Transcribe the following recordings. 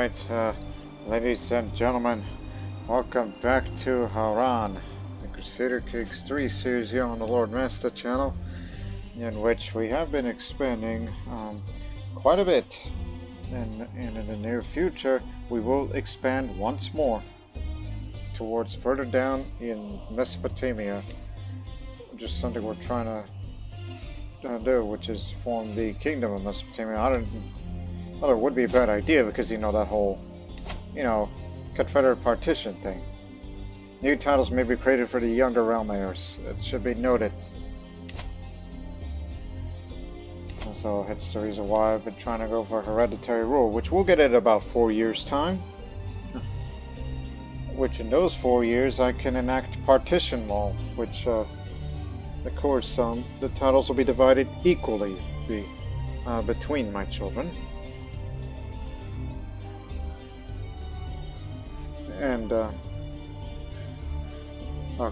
Alright, ladies and gentlemen, welcome back to Harran, the Crusader Kings 3 series here on the Lord Master channel, in which we have been expanding quite a bit, and in the near future we will expand once more towards further down in Mesopotamia, which is something we're trying to do, which is form the Kingdom of Mesopotamia. Well, it would be a bad idea because, you know, that whole, Confederate partition thing. New titles may be created for the younger realm heirs. It should be noted. So, that's the reason why I've been trying to go for hereditary rule, which we'll get in about 4 years' time. Which, in those 4 years, I can enact partition law, which, of course, the titles will be divided equally between my children. And, of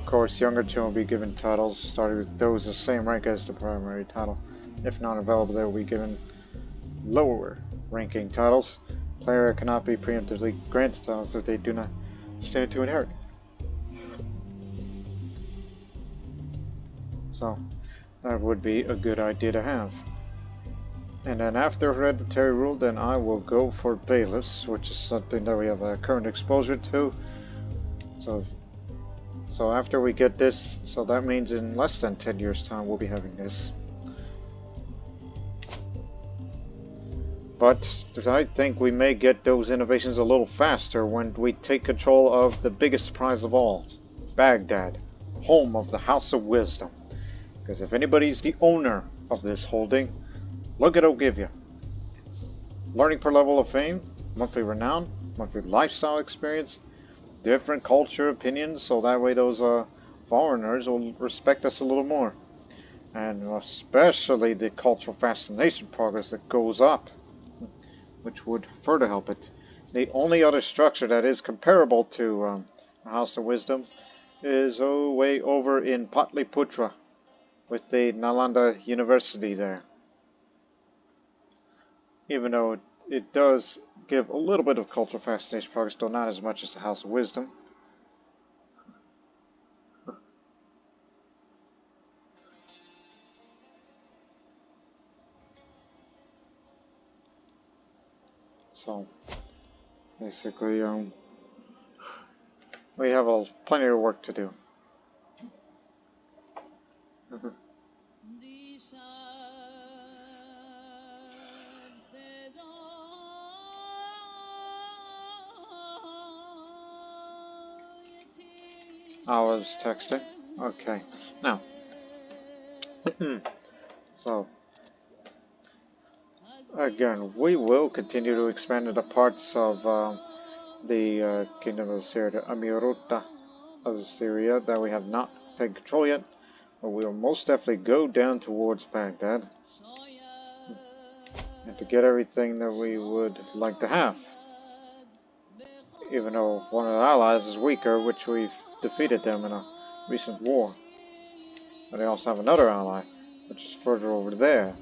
course, younger children will be given titles, starting with those the same rank as the primary title. If not available, they will be given lower ranking titles. Player cannot be preemptively granted titles if they do not stand to inherit. So, that would be a good idea to have. And then after hereditary rule, then I will go for bailiffs, which is something that we have a current exposure to. So after we get this, so that means in less than 10 years' time we'll be having this. But I think we may get those innovations a little faster when we take control of the biggest prize of all, Baghdad, home of the House of Wisdom. Because if anybody's the owner of this holding, look at it'll give you. Learning per level of fame, monthly renown, monthly lifestyle experience, different culture opinions, so that way those foreigners will respect us a little more. And especially the cultural fascination progress that goes up, which would further help it. The only other structure that is comparable to the House of Wisdom is way over in Patliputra with the Nalanda University there. Even though it does give a little bit of cultural fascination progress, though not as much as the House of Wisdom. So, basically, we have plenty of work to do. I was texting. Okay. Now. So. Again, we will continue to expand into parts of the Kingdom of Assyria, Amirota of Assyria, that we have not taken control yet. But we will most definitely go down towards Baghdad. And to get everything that we would like to have. Even though one of the allies is weaker, which we've defeated them in a recent war. But they also have another ally, which is further over there.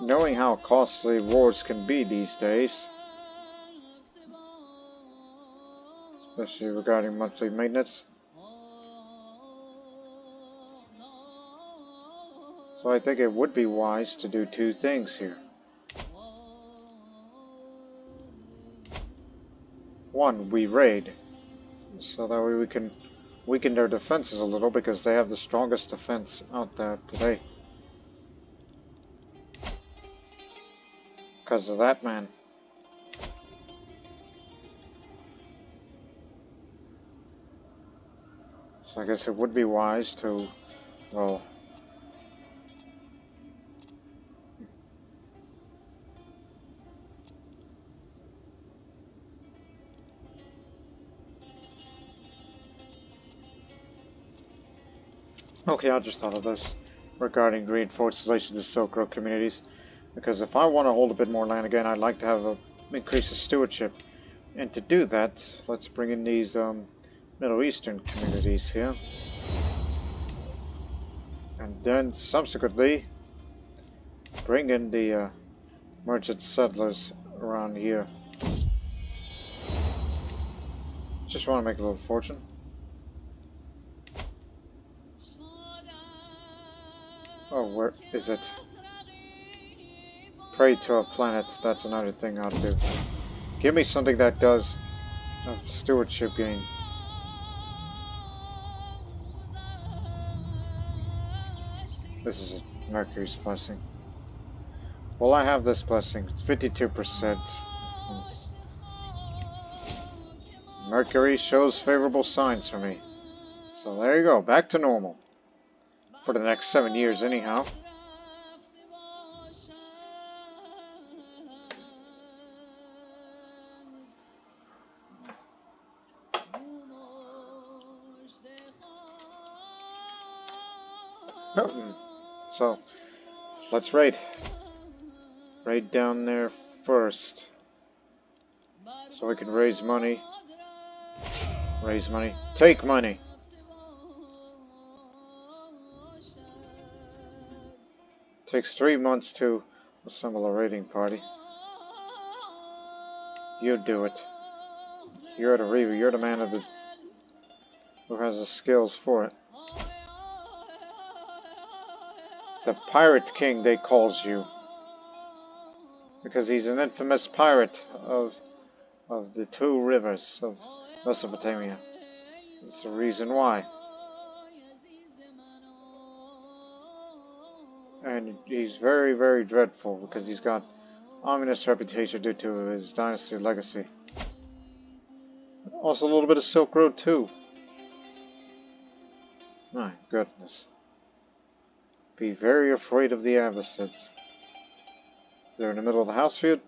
Knowing how costly wars can be these days, especially regarding monthly maintenance. So I think it would be wise to do two things here. One, we raid, so that way we can weaken their defenses a little, because they have the strongest defense out there today. Because of that man. So I guess it would be wise to, well, okay, I just thought of this regarding reinforced relations to Silk Road communities. Because if I want to hold a bit more land again, I'd like to have an increase of stewardship. And to do that, let's bring in these Middle Eastern communities here. And then subsequently bring in the merchant settlers around here. Just want to make a little fortune. Oh, where is it? Pray to a planet. That's another thing I'll do. Give me something that does stewardship gain. This is Mercury's blessing. Well, I have this blessing. It's 52%. Mercury shows favorable signs for me. So there you go. Back to normal. For the next 7 years, anyhow. So, let's raid. Raid down there first. So we can raise money. Raise money. Take money! Takes 3 months to assemble a raiding party. You do it. You're the Reaver. You're the man of the who has the skills for it. The Pirate King, they calls you. Because he's an infamous pirate of the 2 rivers of Mesopotamia. That's the reason why. And he's very, very dreadful because he's got ominous reputation due to his dynasty legacy. Also a little bit of Silk Road too. My goodness. Be very afraid of the Abbasids. They're in the middle of the house field,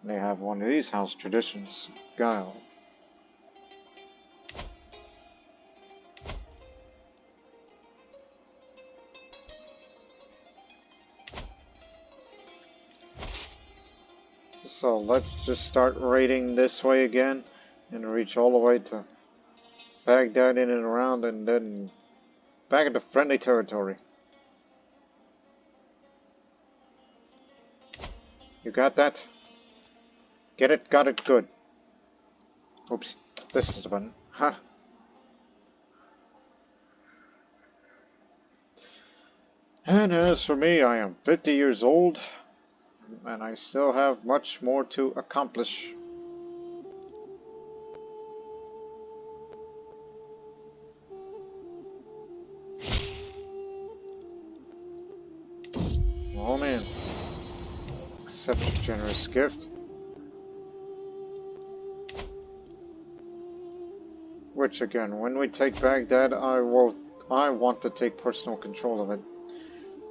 and they have one of these house traditions, Guile. So let's just start raiding this way again, and reach all the way to Baghdad in and around, and then back into friendly territory. You got that? Get it? Got it? Good. Oops. This is the button. Huh. And as for me, I am 50 years old, and I still have much more to accomplish. Oh man. Such a generous gift. Which again, when we take Baghdad, I want to take personal control of it.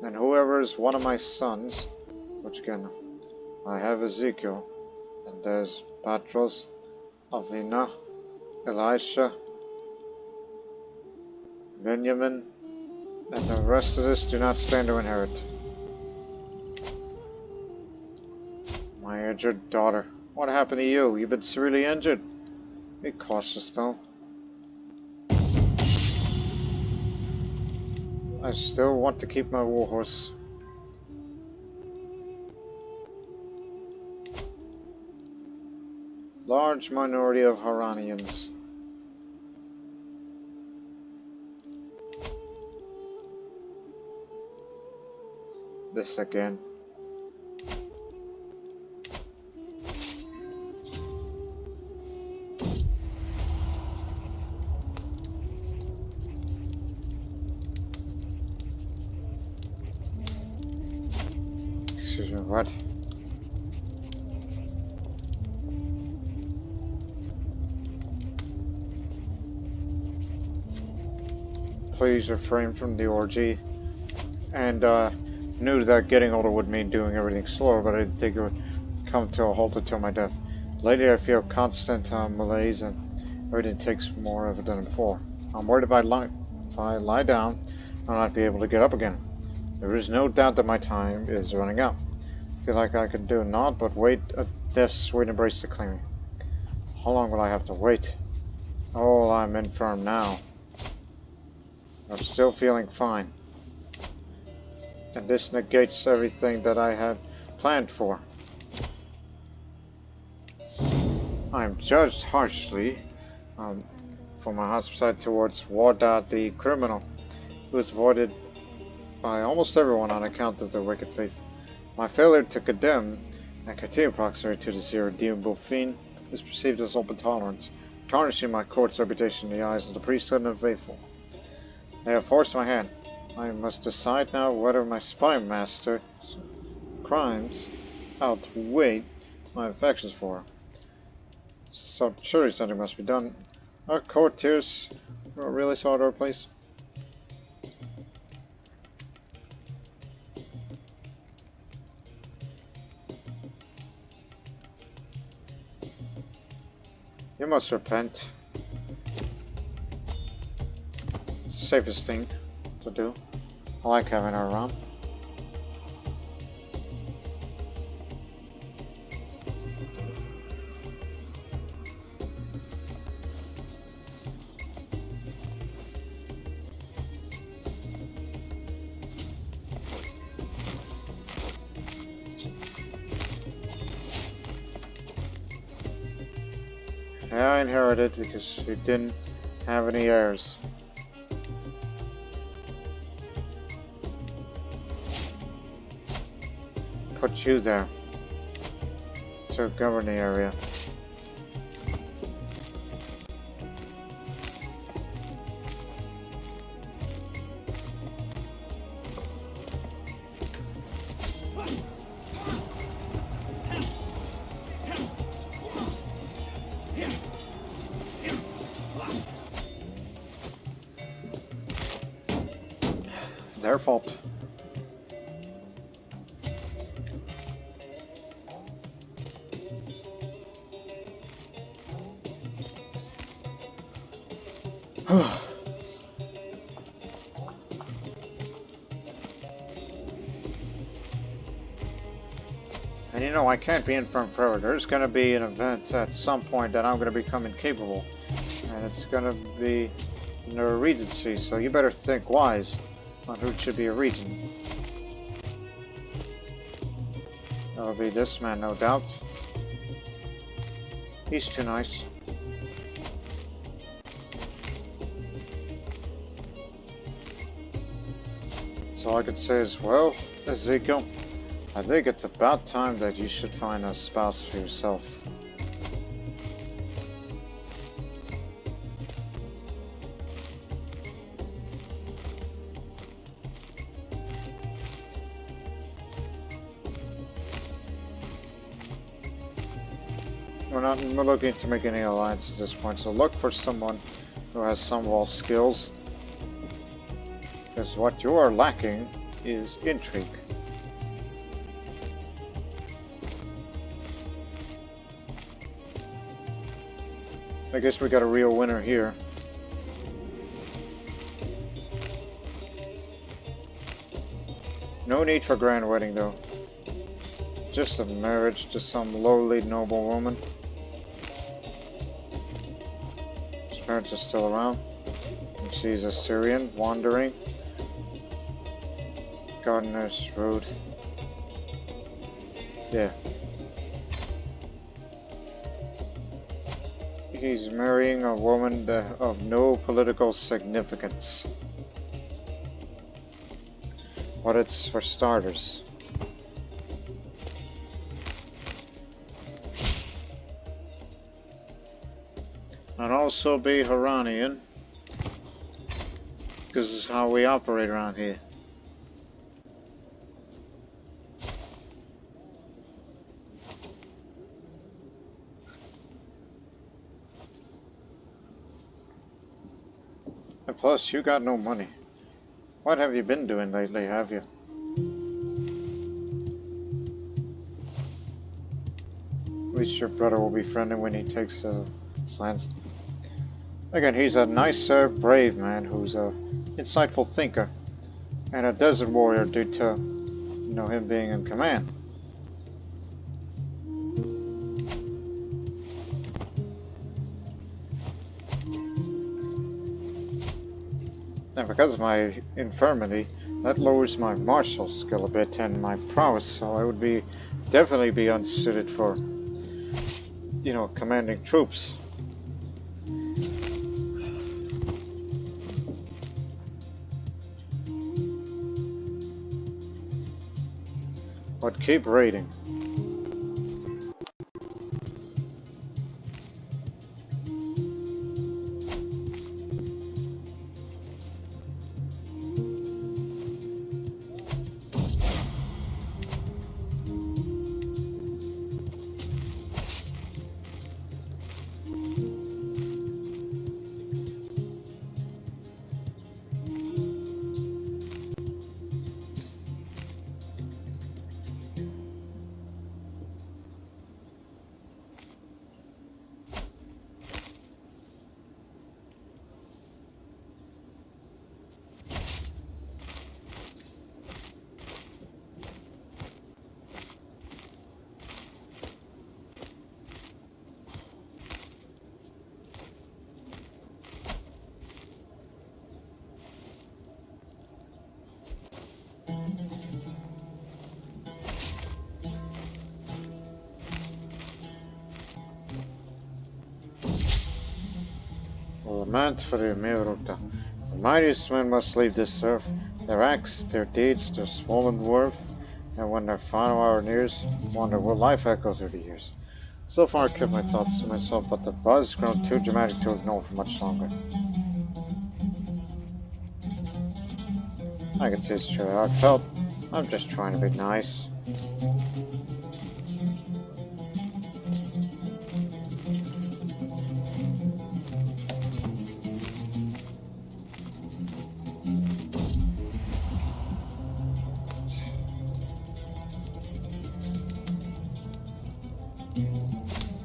And whoever is one of my sons, which again, I have Ezekiel, and there's Patros, Avina, Elisha, Benjamin, and the rest of this do not stand to inherit. My injured daughter. What happened to you? You've been severely injured. Be cautious, though. I still want to keep my warhorse. Large minority of Harranians. This again. Excuse me, what? Please refrain from the orgy. And knew that getting older would mean doing everything slower, but I didn't think it would come to a halt until my death. Lately I feel constant malaise and everything takes more of it than before. I'm worried if I lie down, I'll not be able to get up again. There is no doubt that my time is running out. I feel like I can do naught but wait a death's sweet embrace to claim me. How long will I have to wait? Oh, I'm infirm now. I'm still feeling fine. And this negates everything that I had planned for. I am judged harshly for my hospitality towards Warda the criminal, who is avoided by almost everyone on account of their wicked faith. My failure to condemn and continue proximity to this irredeemable fiend is perceived as open tolerance, tarnishing my court's reputation in the eyes of the priesthood and the faithful. They have forced my hand. I must decide now whether my spy master's crimes outweigh my affections for her. So surely something must be done. Are courtiers really so out of our place? You must repent. It's the safest thing to do. I like having her around. Yeah, I inherited because she didn't have any heirs. Put you there to govern the area. Their fault. And you know, I can't be infirm forever. There's going to be an event at some point that I'm going to become incapable. And it's going to be in a regency, so you better think wise on who should be a regent. That'll be this man, no doubt. He's too nice. So all I could say is, well, Ezekiel, I think it's about time that you should find a spouse for yourself. We're not looking to make any alliance at this point, so look for someone who has some wall skills. Because what you are lacking is intrigue. I guess we got a real winner here. No need for grand wedding though. Just a marriage to some lowly noble woman. His parents are still around. And she's Assyrian, wandering. Gardener's Road. Yeah. He's marrying a woman of no political significance. But it's for starters. I'd also be Harranian, because this is how we operate around here. And plus, you got no money. What have you been doing lately, have you? At least your brother will be friendly when he takes slants. Again, he's a nice, brave man who's a insightful thinker and a desert warrior due to, you know, him being in command. And because of my infirmity, that lowers my martial skill a bit and my prowess, so I would definitely be unsuited for, you know, commanding troops. But keep raiding. Lament for the Miruta. The mightiest men must leave this earth. Their acts, their deeds, their swollen worth, and when their final hour nears, wonder will life echo through the years. So far I kept my thoughts to myself, but the buzz grown too dramatic to ignore for much longer. I can see it's true. I felt I'm just trying to be nice.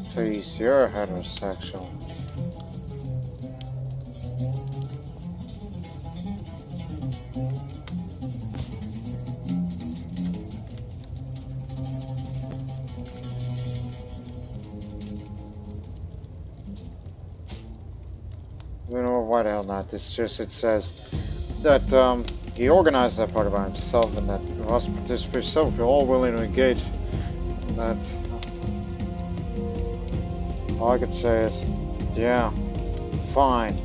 Please, you're heterosexual. You know, why the hell not? It's just, it says that he organized that part by himself and that us participants so feel all willing to engage. That all I could say is, yeah, fine.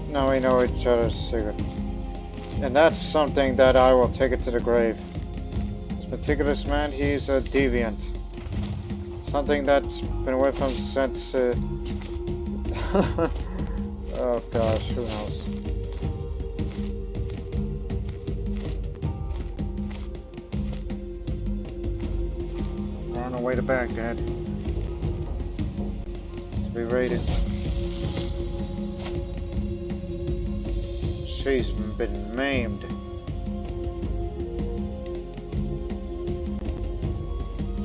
Now we know each other's secret. And that's something that I will take it to the grave. This particular man, he's a deviant. Something that's been with him since, oh gosh, who knows? We're on our way to Baghdad. To be raided. She's been maimed.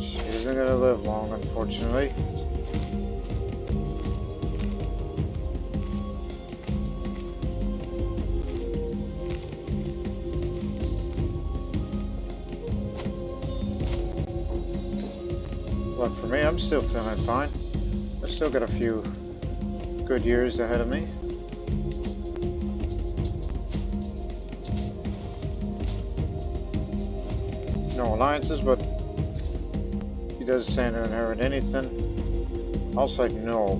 She isn't gonna live long, unfortunately. But for me, I'm still feeling fine. I've still got a few good years ahead of me. No alliances, but he doesn't stand to inherit anything. Also, no,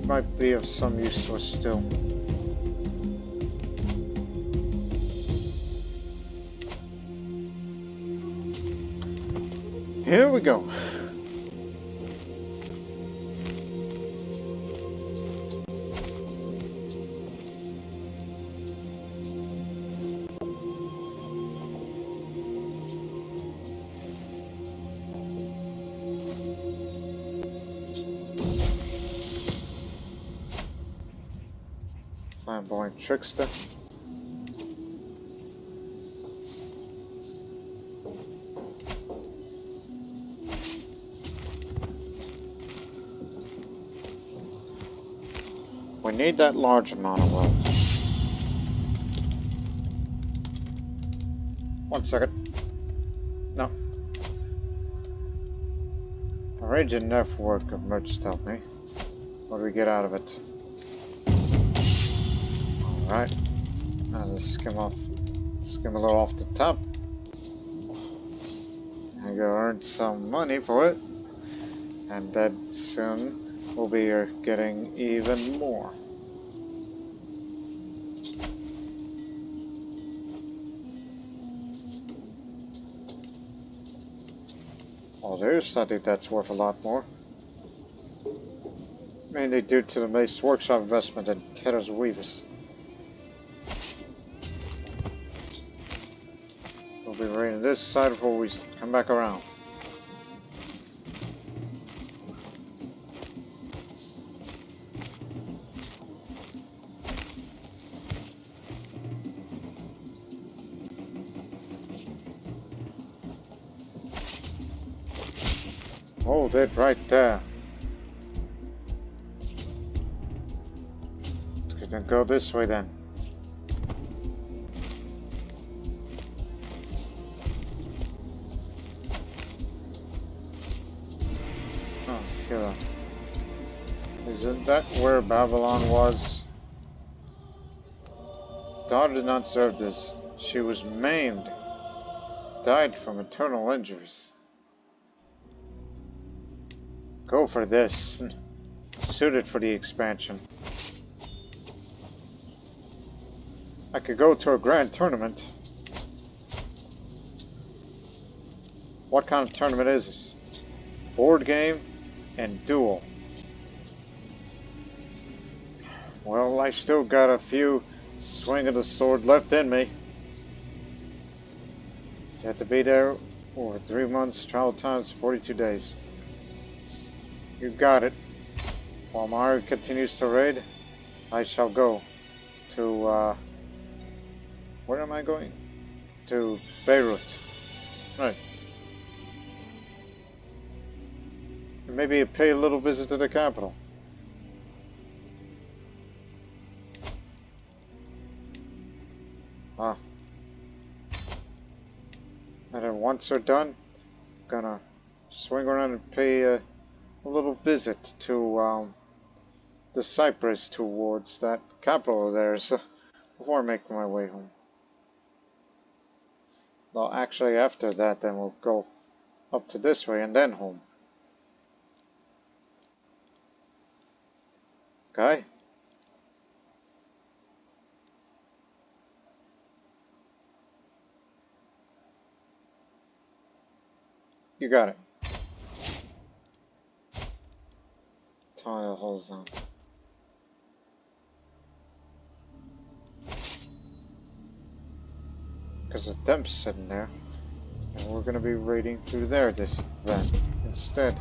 might be of some use to us still. Here we go. Flamboyant trickster. We need that large amount of wealth. 1 second. No. Arrange a network of merchants, help me. What do we get out of it? Alright. Now let's skim a little off the top. I go earn some money for it. And then soon we'll be getting even more. Oh, there's something that's worth a lot more. Mainly due to the Mace Workshop investment in Terra's Weavis. We'll be raiding this side before we come back around. Hold it right there. Then go this way then. Oh, sure. Isn't that where Babylon was? Daughter did not serve this. She was maimed. Died from internal injuries. Go for this. Suited for the expansion. I could go to a grand tournament. What kind of tournament is this? Board game and duel. Well, I still got a few swing of the sword left in me. You have to be there over 3 months, travel times 42 days. You got it. While Mario continues to raid, I shall go to, where am I going? To Beirut. Right. And maybe pay a little visit to the capital. Ah. And then once they're done, I'm gonna swing around and pay a little visit to the Cyprus towards that capital of theirs before I make my way home. Well, actually, after that, then we'll go up to this way and then home. Okay? You got it. Tile holes on. Because the temp's sitting there. And we're going to be raiding through there then instead.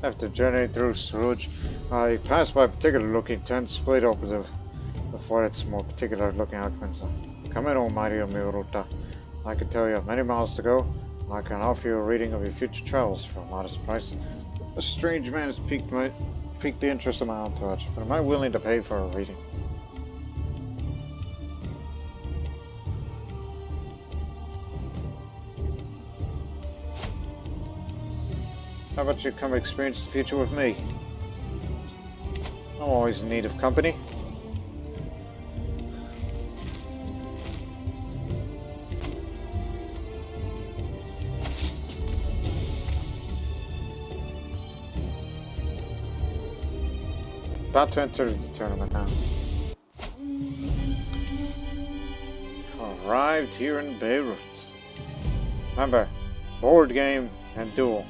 After journeying through Suruj, I passed by a particular looking tent split open before its more particular looking occupants. Come in, almighty Miruta. I can tell you have many miles to go, and I can offer you a reading of your future travels for a modest price. A strange man has piqued the interest of my entourage, but am I willing to pay for a reading? How about you come experience the future with me? I'm always in need of company. About to enter the tournament now. Arrived here in Beirut. Remember, board game and duel.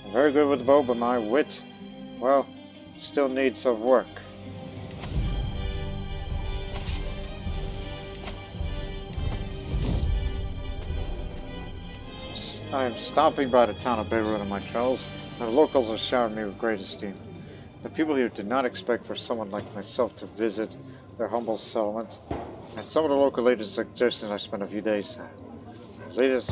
I'm very good with the bow, but my wit, well, still needs some work. I am stopping by the town of Beirut on my travels, and the locals are showering me with great esteem. The people here did not expect for someone like myself to visit their humble settlement, and some of the local leaders suggested I spend a few days there. The leaders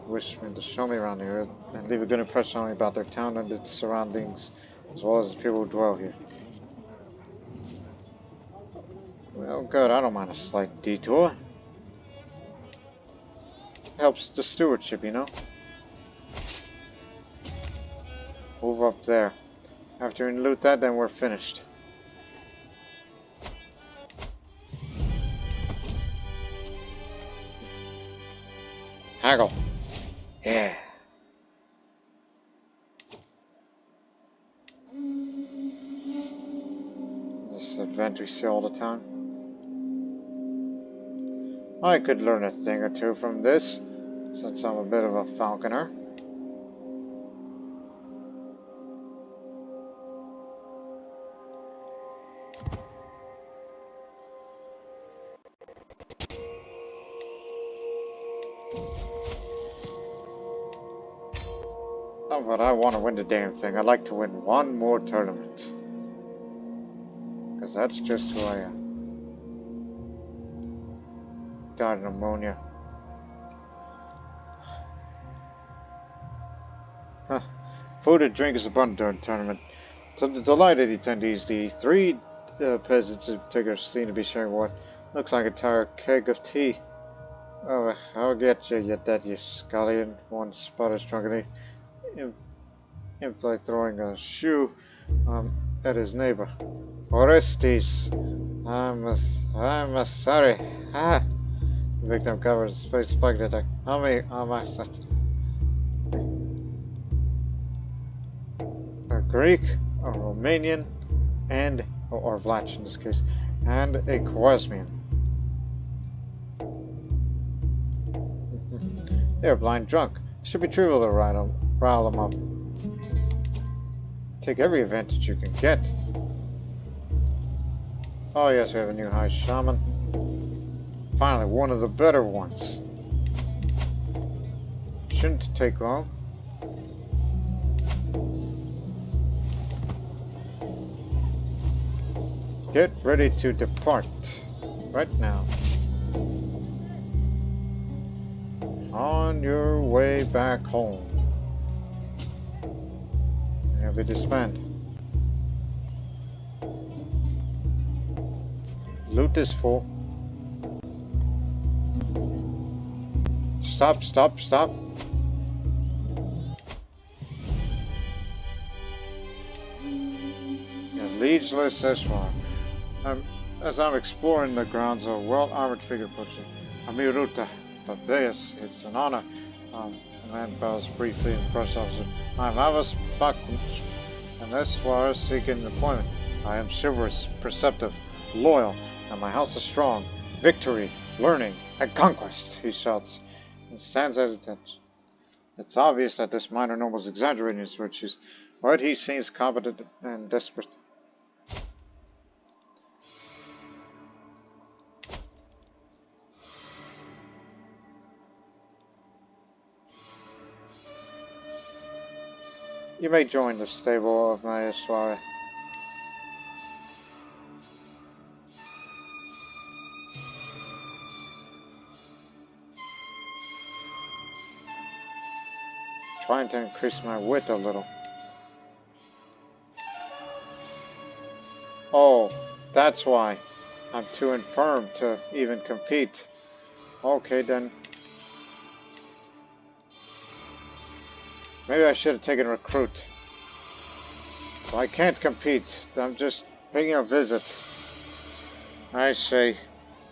wish me to show me around here and leave a good impression on me about their town and its surroundings, as well as the people who dwell here. Oh good, I don't mind a slight detour. Helps the stewardship, you know? Move up there. After we loot that, then we're finished. Haggle. Yeah. This adventure see all the time. I could learn a thing or two from this, since I'm a bit of a falconer. Oh, but I want to win the damn thing. I'd like to win one more tournament. Because that's just who I am. Died of pneumonia. Huh. Food and drink is abundant during the tournament. To the delight of the attendees, the three peasants in particular seem to be sharing what looks like an entire keg of tea. Oh, I'll get you, you scullion, one sputters drunkenly, imply throwing a shoe at his neighbor. Orestes, I'm sorry. Ah. The victim covers his face, spike attack. A Greek, a Romanian, and, or Vlach in this case, and a Khwarezmian. They're blind drunk. It should be trivial to rile them up. Take every advantage you can get. Oh yes, we have a new high shaman. Finally, one of the better ones. Shouldn't take long. Get ready to depart. Right now. On your way back home. And we disband. Loot is full. Stop, stop, stop. Liegeless Eshwar. As I'm exploring the grounds, a well-armored figure approaches. Amiruta, Babaeus, it's an honor. The man bows briefly and brushes off. I'm Avas Bakunch, and Eshwar is seeking employment. I am chivalrous, perceptive, loyal, and my house is strong. Victory, learning, and conquest, he shouts, and stands at attention. It's obvious that this minor noble is exaggerating his virtues, but he seems competent and desperate. You may join the stable of my Eshwari. Trying to increase my wit a little. Oh, that's why. I'm too infirm to even compete. Okay then. Maybe I should have taken recruit. So I can't compete. I'm just paying a visit. I see.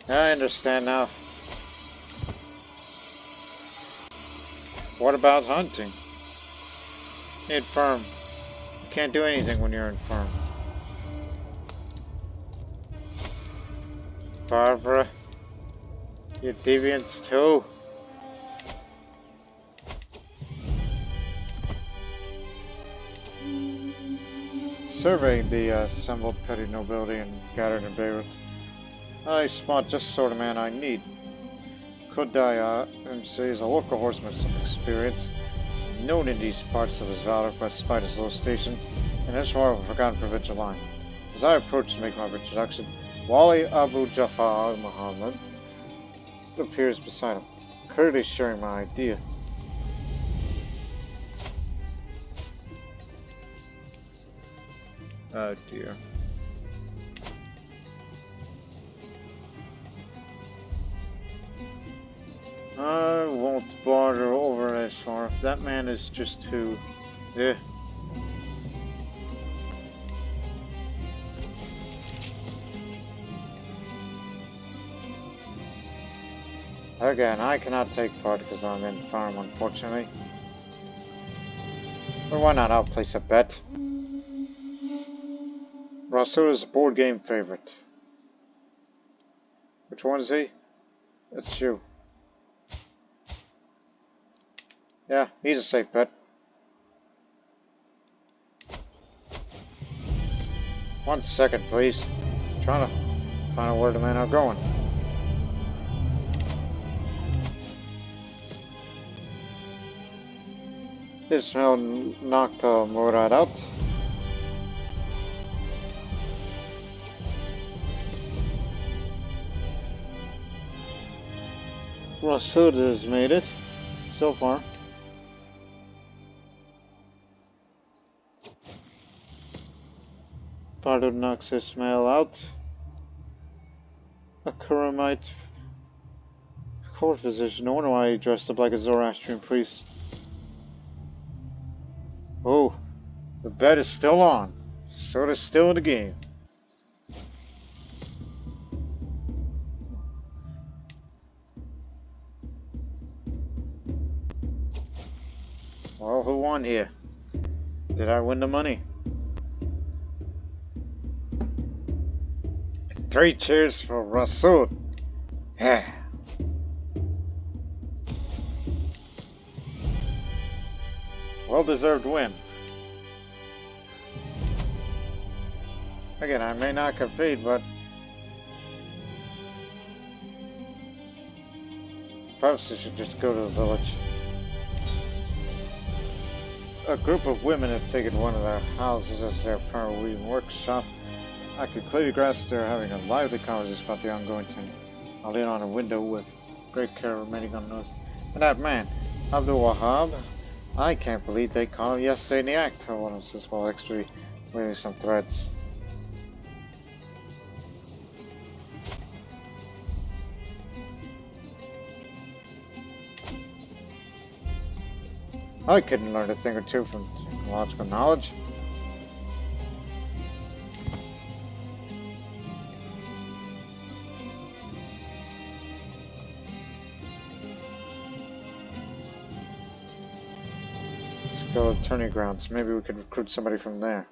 I understand now. What about hunting? Infirm. You can't do anything when you're infirm. Barbara. You're deviants too. Surveying the assembled petty nobility and gathered in Beirut, I spot just the sort of man I need. Kodaya MC is a local horseman of some experience, known in these parts of his valor despite his low station, and Eshwar of a forgotten provincial line. As I approach to make my introduction, Wali Abu Jafar Muhammad appears beside him, clearly sharing my idea. Oh dear. I won't bother over as far. That man is just too... Yeah. Again, I cannot take part because I'm in farm, unfortunately. But why not? I'll place a bet. Rasul is a board game favorite. Which one is he? It's you. Yeah, he's a safe bet. 1 second, please. I'm trying to find out where the men are going. This now knocked Murad out. Rasul has made it so far. Pardo knocks Ismail out. A Kuramite court physician. I wonder why he dressed up like a Zoroastrian priest. Oh, the bet is still on. Sort of still in the game. Well, who won here? Did I win the money? 3 cheers for Rasul. Yeah. Well-deserved win. Again, I may not compete, but perhaps I should just go to the village. A group of women have taken one of their houses as their power weaving workshop. I could clearly grasp they're having a lively conversation about the ongoing tension. I'll lean on a window with great care remaining unnoticed. And that man, Abdul Wahab, I can't believe they caught him yesterday in the act. One of them says while extra waving some threats. I couldn't learn a thing or two from technological knowledge. Let's go to tourney grounds. Maybe we could recruit somebody from there.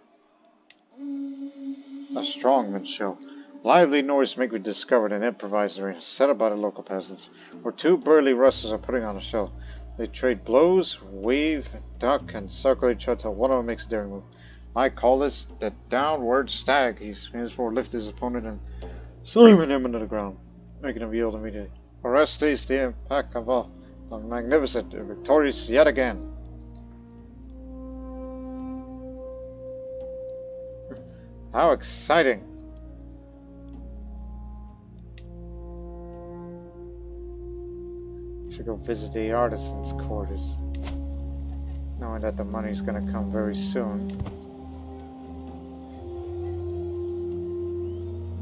A strongman show. Lively noise make we discovered an improvised arena set up by the local peasants, where 2 burly rustlers are putting on a show. They trade blows, weave, duck, and circle each other till one of them makes a daring move. I call this the downward stag. He screams for lift his opponent and slamming him into the ground, making him yield immediately. Orestes, the impeccable, the magnificent, victorious yet again. How exciting! Should go visit the artisans' quarters, knowing that the money's gonna come very soon.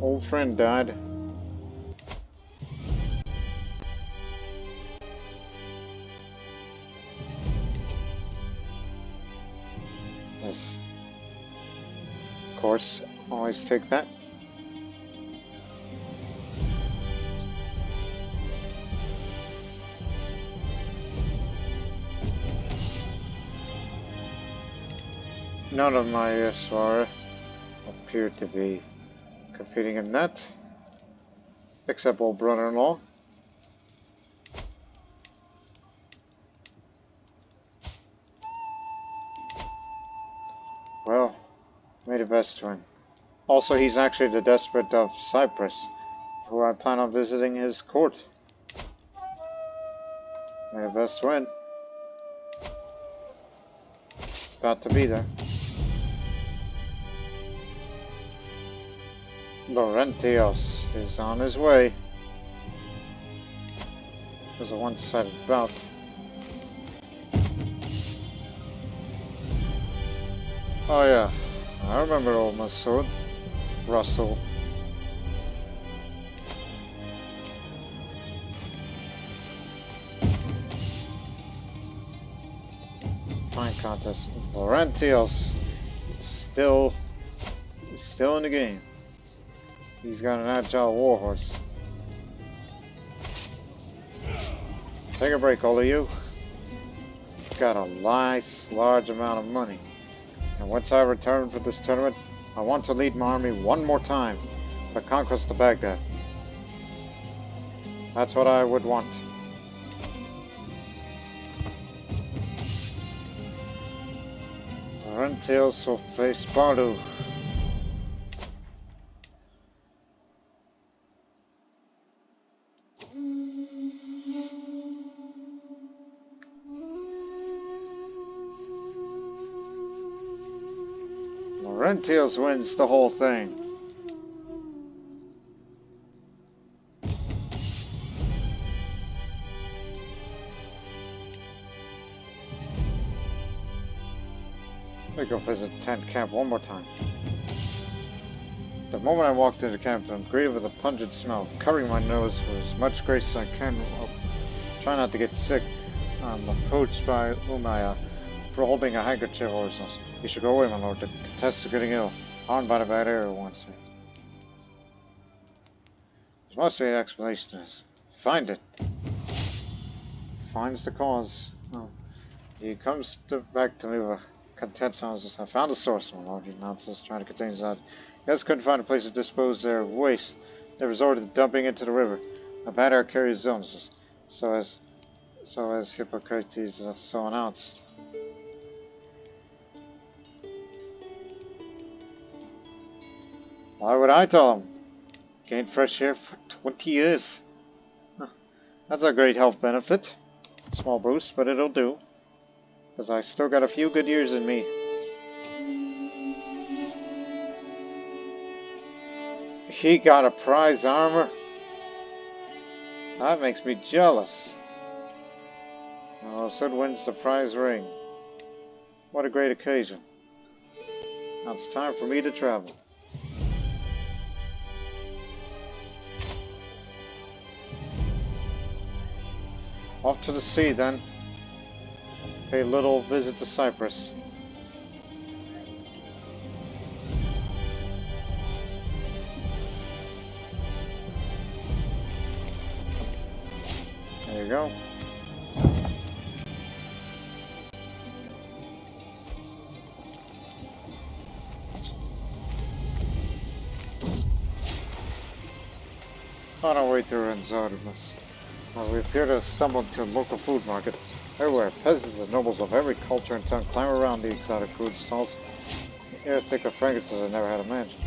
Old friend died. Yes. Of course, always take that. None of my Yeswara appear to be competing in that, except old brother-in-law. Well, may the best win. Also, he's actually the despot of Cyprus, who I plan on visiting his court. May the best win. About to be there. Laurentios is on his way. It was a one-sided bout. Oh yeah, I remember old Masood. Russell. find contest. Laurentius still in the game. He's got an agile warhorse. Take a break, all of you. Got a nice, large amount of money. And once I return for this tournament, I want to lead my army one more time for conquest of Baghdad. That's what I would want. Laurentius will face Bardu. Laurentius wins the whole thing. Let me go visit tent camp one more time. The moment I walked into camp, I'm greeted with a pungent smell, covering my nose for as much grace as I can. I'll try not to get sick. I'm approached by Umayya for holding a handkerchief over his nose. You should go away, my lord. The contestants are getting ill. Harmed by the bad air, wants me. There must be an explanation to this. Find it. Finds the cause. Oh. He comes back to me with a content on his. I found the source, my lord. He announces, trying to contain his out. He just couldn't find a place to dispose their waste. They resorted to dumping into the river. A bad air carries illnesses. So as Hippocrates so announced. Why would I tell him? Gained fresh air for 20 years. Huh. That's a great health benefit. Small boost, but it'll do. Because I still got a few good years in me. He got a prize armor. That makes me jealous. Well, Sid wins the prize ring. What a great occasion. Now it's time for me to travel. Off to the sea then. Pay a little visit to Cyprus. There you go. On our way through Enhancements, we appear to have stumbled into a local food market. Everywhere, peasants and nobles of every culture and tongue clamor around the exotic food stalls. The air thick of fragrances I never had imagined.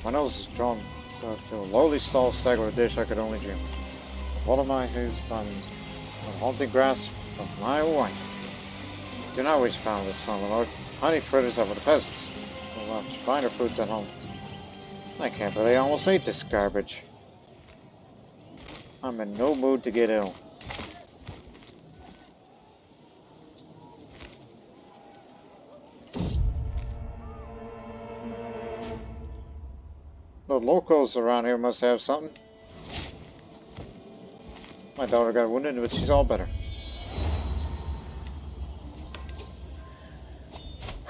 My nose is drawn to a lowly stall stacked with a dish I could only dream. What am I who's from the haunting grasp of my wife? Do not reach upon this, son, my lord. Honey fritters are for the peasants. We'll have finer foods at home. I can't believe I almost ate this garbage. I'm in no mood to get ill. The locals around here must have something. My daughter got wounded, but she's all better.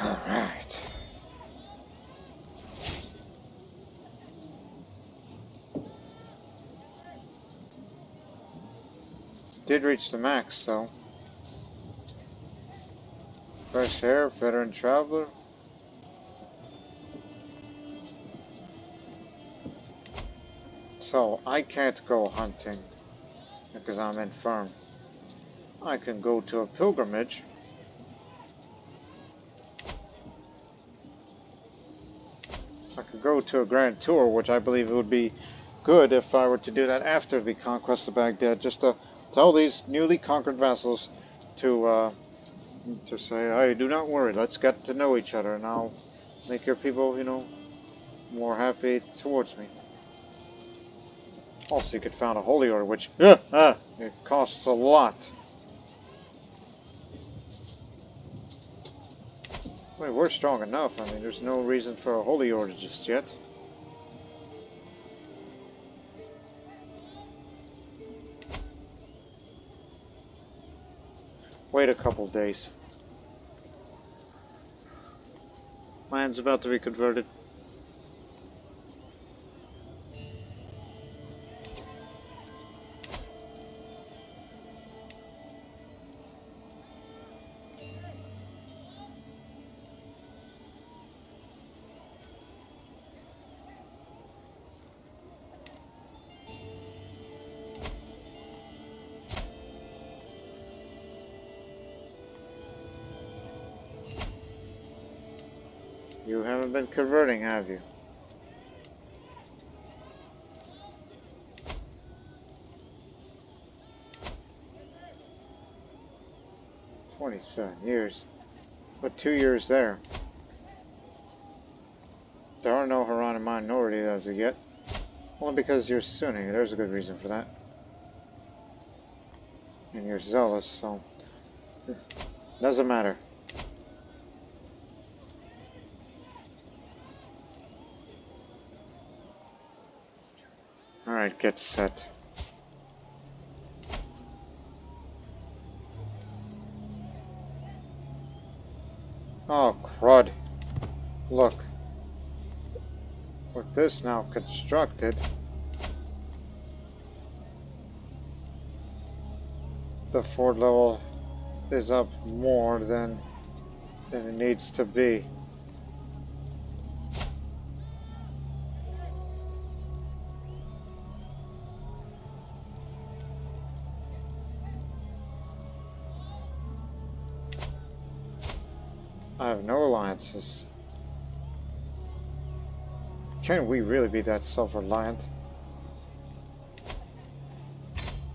Alright. Did reach the max, though. Fresh air, veteran traveler. So, I can't go hunting because I'm infirm. I can go to a pilgrimage. I could go to a grand tour, which I believe it would be good if I were to do that after the conquest of Baghdad, just to tell these newly conquered vassals to say, hey, do not worry, let's get to know each other, and I'll make your people, you know, more happy towards me. Also, you could found a holy order, which, it costs a lot. Wait, we're strong enough. I mean, there's no reason for a holy order just yet. Wait a couple days. land's about to be converted. You haven't been converting, have you? $27 but 2 years there. There are no Harranian minorities as of yet. Only because you're Sunni. There's a good reason for that. And you're zealous, so doesn't matter. Alright, get set. Oh, crud. Look. With this now constructed, the fort level is up more than it needs to be. I have no alliances. Can we really be that self-reliant?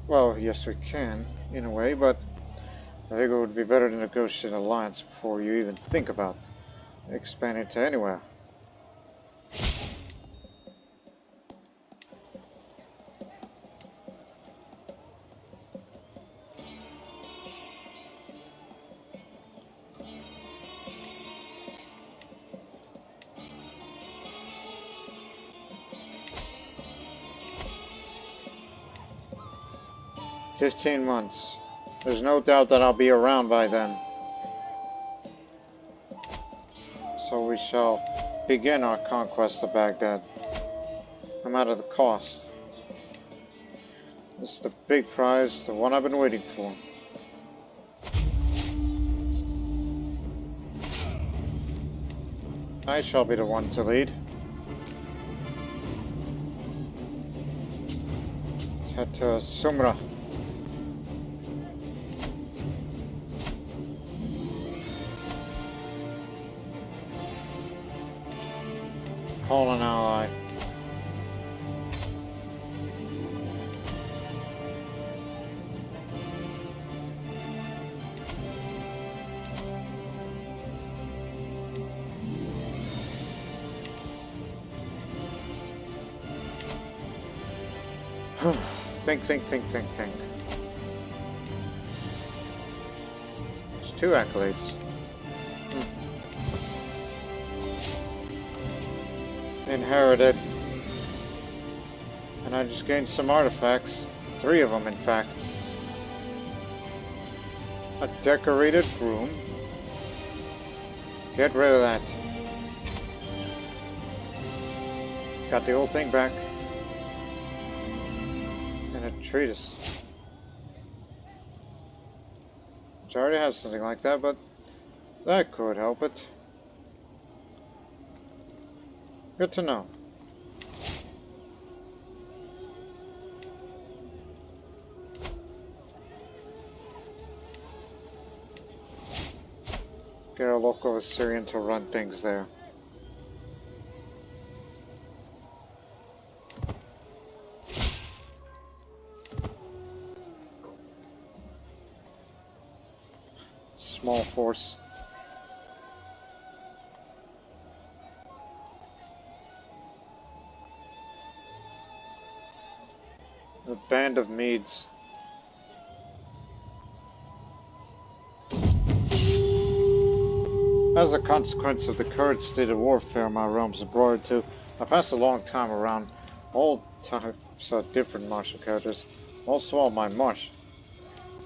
Well, yes we can, in a way, but I think it would be better to negotiate an alliance before you even think about expanding to anywhere. "15 months. There's no doubt that I'll be around by then. So we shall begin our conquest of Baghdad, no matter the cost. This is the big prize, the one I've been waiting for." I shall be the one to lead. Head to Sumra. Call an ally. Think. There's 2 accolades. Inherited. And I just gained some artifacts. 3 of them, in fact. A decorated broom. Get rid of that. Got the old thing back. And a treatise. Which already has something like that, but that could help it. Good to know. Get a local Assyrian to run things there. Small force. A band of Medes. As a consequence of the current state of warfare my realms are broadened to, I pass a long time around all types of different martial characters, also all my martial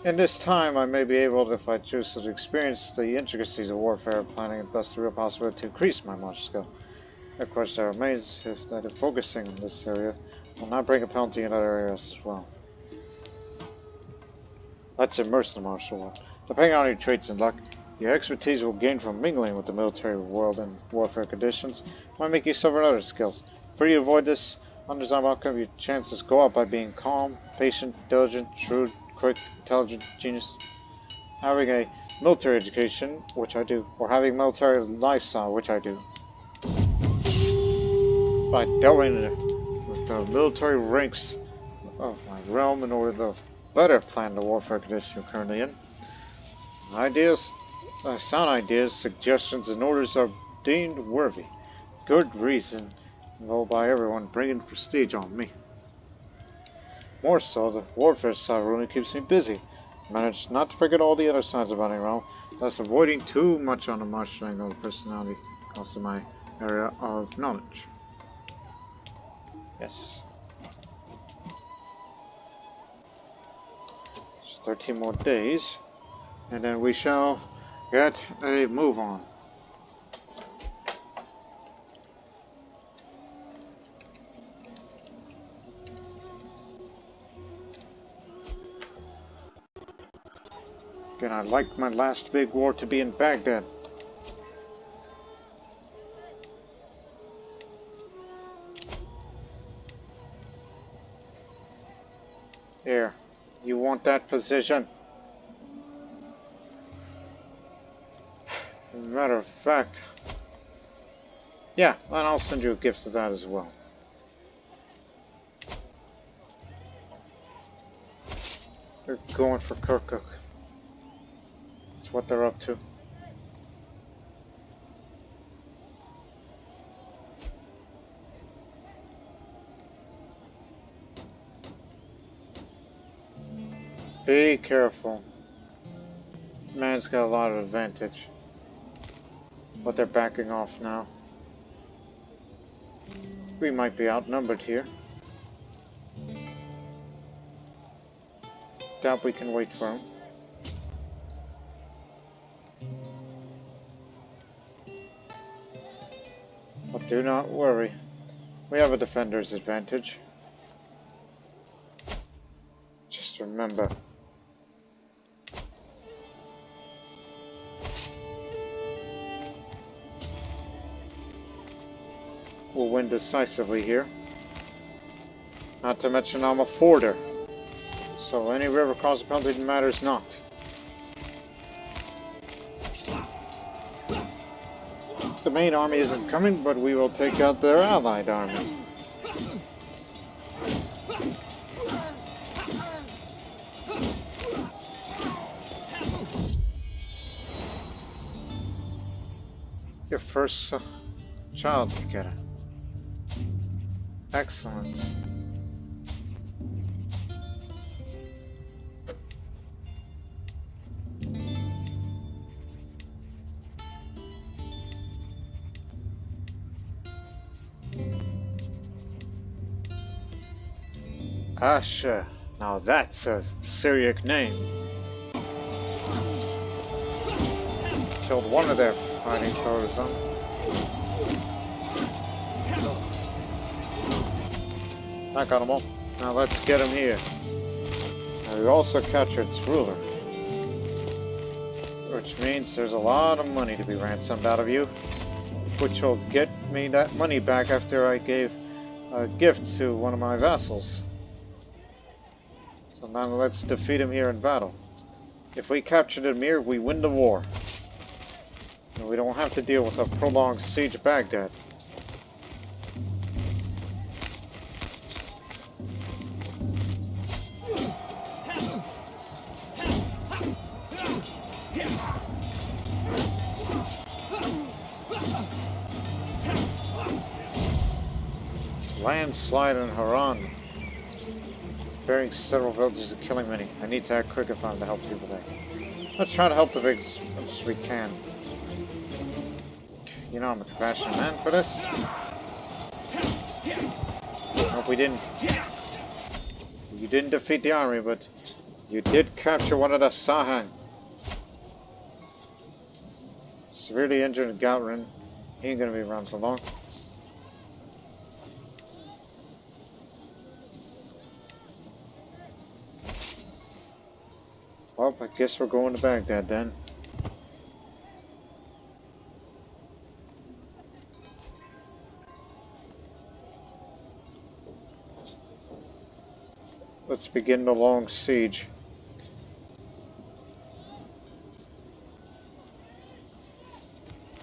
In this time, I may be able, if I choose to experience the intricacies of warfare planning and thus the real possibility to increase my martial skill. The question that remains is that if focusing on this area will not bring a penalty in other areas as well. Let's immerse the martial world. Depending on your traits and luck, your expertise will gain from mingling with the military world and warfare conditions might make you suffer other skills. For you to avoid this undesirable outcome, your chances go up by being calm, patient, diligent, shrewd, quick, intelligent, genius. Having a military education, which I do, or having a military lifestyle, which I do. By delving with the military ranks of my realm in order to better plan the warfare condition you're currently in. Ideas, sound ideas, suggestions, and orders are deemed worthy. Good reason, involved by everyone bringing prestige on me. More so, the warfare side really keeps me busy. Manage not to forget all the other sides of running around, thus avoiding too much on the martial angle of personality cost of my area of knowledge. Yes. 13 more days, and then we shall get a move on. Again, I'd like my last big war to be in Baghdad. Here, you want that position? As a matter of fact, yeah, and I'll send you a gift of that as well. They're going for Kirkuk. That's what they're up to. Be careful. Man's got a lot of advantage. But they're backing off now. We might be outnumbered here. Doubt we can wait for him. But do not worry. We have a defender's advantage. Just remember. We'll win decisively here. Not to mention I'm a forder. So any river cross penalty matters not. The main army isn't coming, but we will take out their allied army. Your first child together. Excellent. Asher. Now that's a Syriac name. Killed one of their fighting foes, huh? I got them all. Now let's get him here. Now we also captured its ruler. Which means there's a lot of money to be ransomed out of you. Which will get me that money back after I gave a gift to one of my vassals. So now let's defeat him here in battle. If we capture the Emir, we win the war. And we don't have to deal with a prolonged siege of Baghdad. Landslide in Harran. It's burying several villages and killing many. I need to act quick if I'm to help people there. Let's try to help the victims as much as we can. You know I'm a compassionate man for this. Hope we didn't. You didn't defeat the army, but You did capture one of the Sahang. Severely injured Gautrin. He ain't gonna be around for long. Well, I guess we're going to Baghdad then. Let's begin the long siege.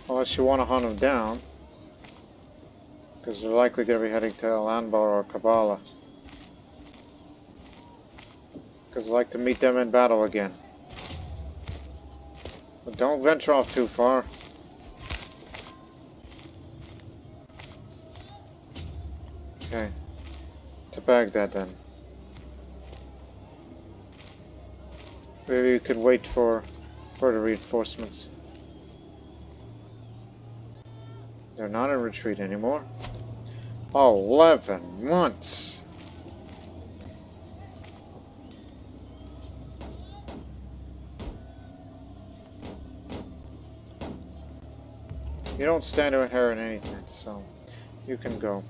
Unless you want to hunt them down, because they're likely going to be heading to Al Anbar or Kabbalah. Because I'd like to meet them in battle again. But don't venture off too far. Okay. To Baghdad then. Maybe we could wait for further reinforcements. They're not in retreat anymore. 11 months! You don't stand to inherit anything, so you can go.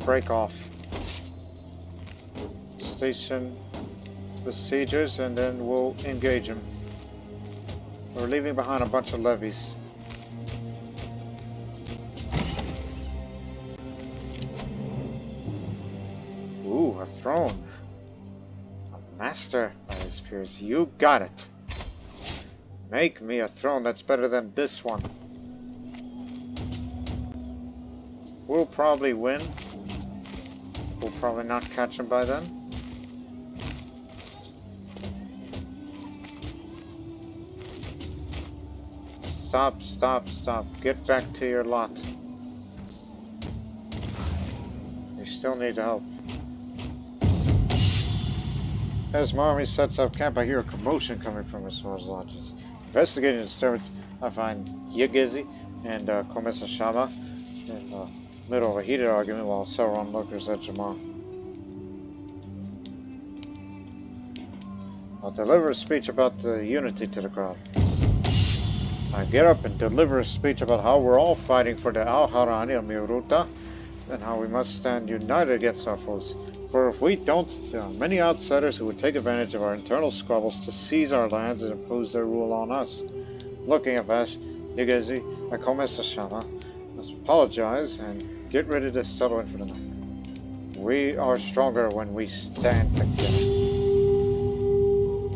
Break off. Station besiegers and then we'll engage them. We're leaving behind a bunch of levies. Ooh, a throne. A master by his peers. You got it. Make me a throne that's better than this one. We'll probably win. We'll probably not catch him by then. Stop, stop, stop. Get back to your lot. You still need help. As my army sets up camp, I hear a commotion coming from as far as lodges. Investigating the disturbance, I find Yegezi and Komesa Shama in the middle of a heated argument while several onlookers at Jama. I'll deliver a speech about the unity to the crowd. I get up and deliver a speech about how we're all fighting for the Al-Harani of Miruta and how we must stand united against our foes. For if we don't, there are many outsiders who would take advantage of our internal squabbles to seize our lands and impose their rule on us. Looking at Vash, Yegezi, and Komesa Shama, let's apologize and get ready to settle in for the night. We are stronger when we stand together.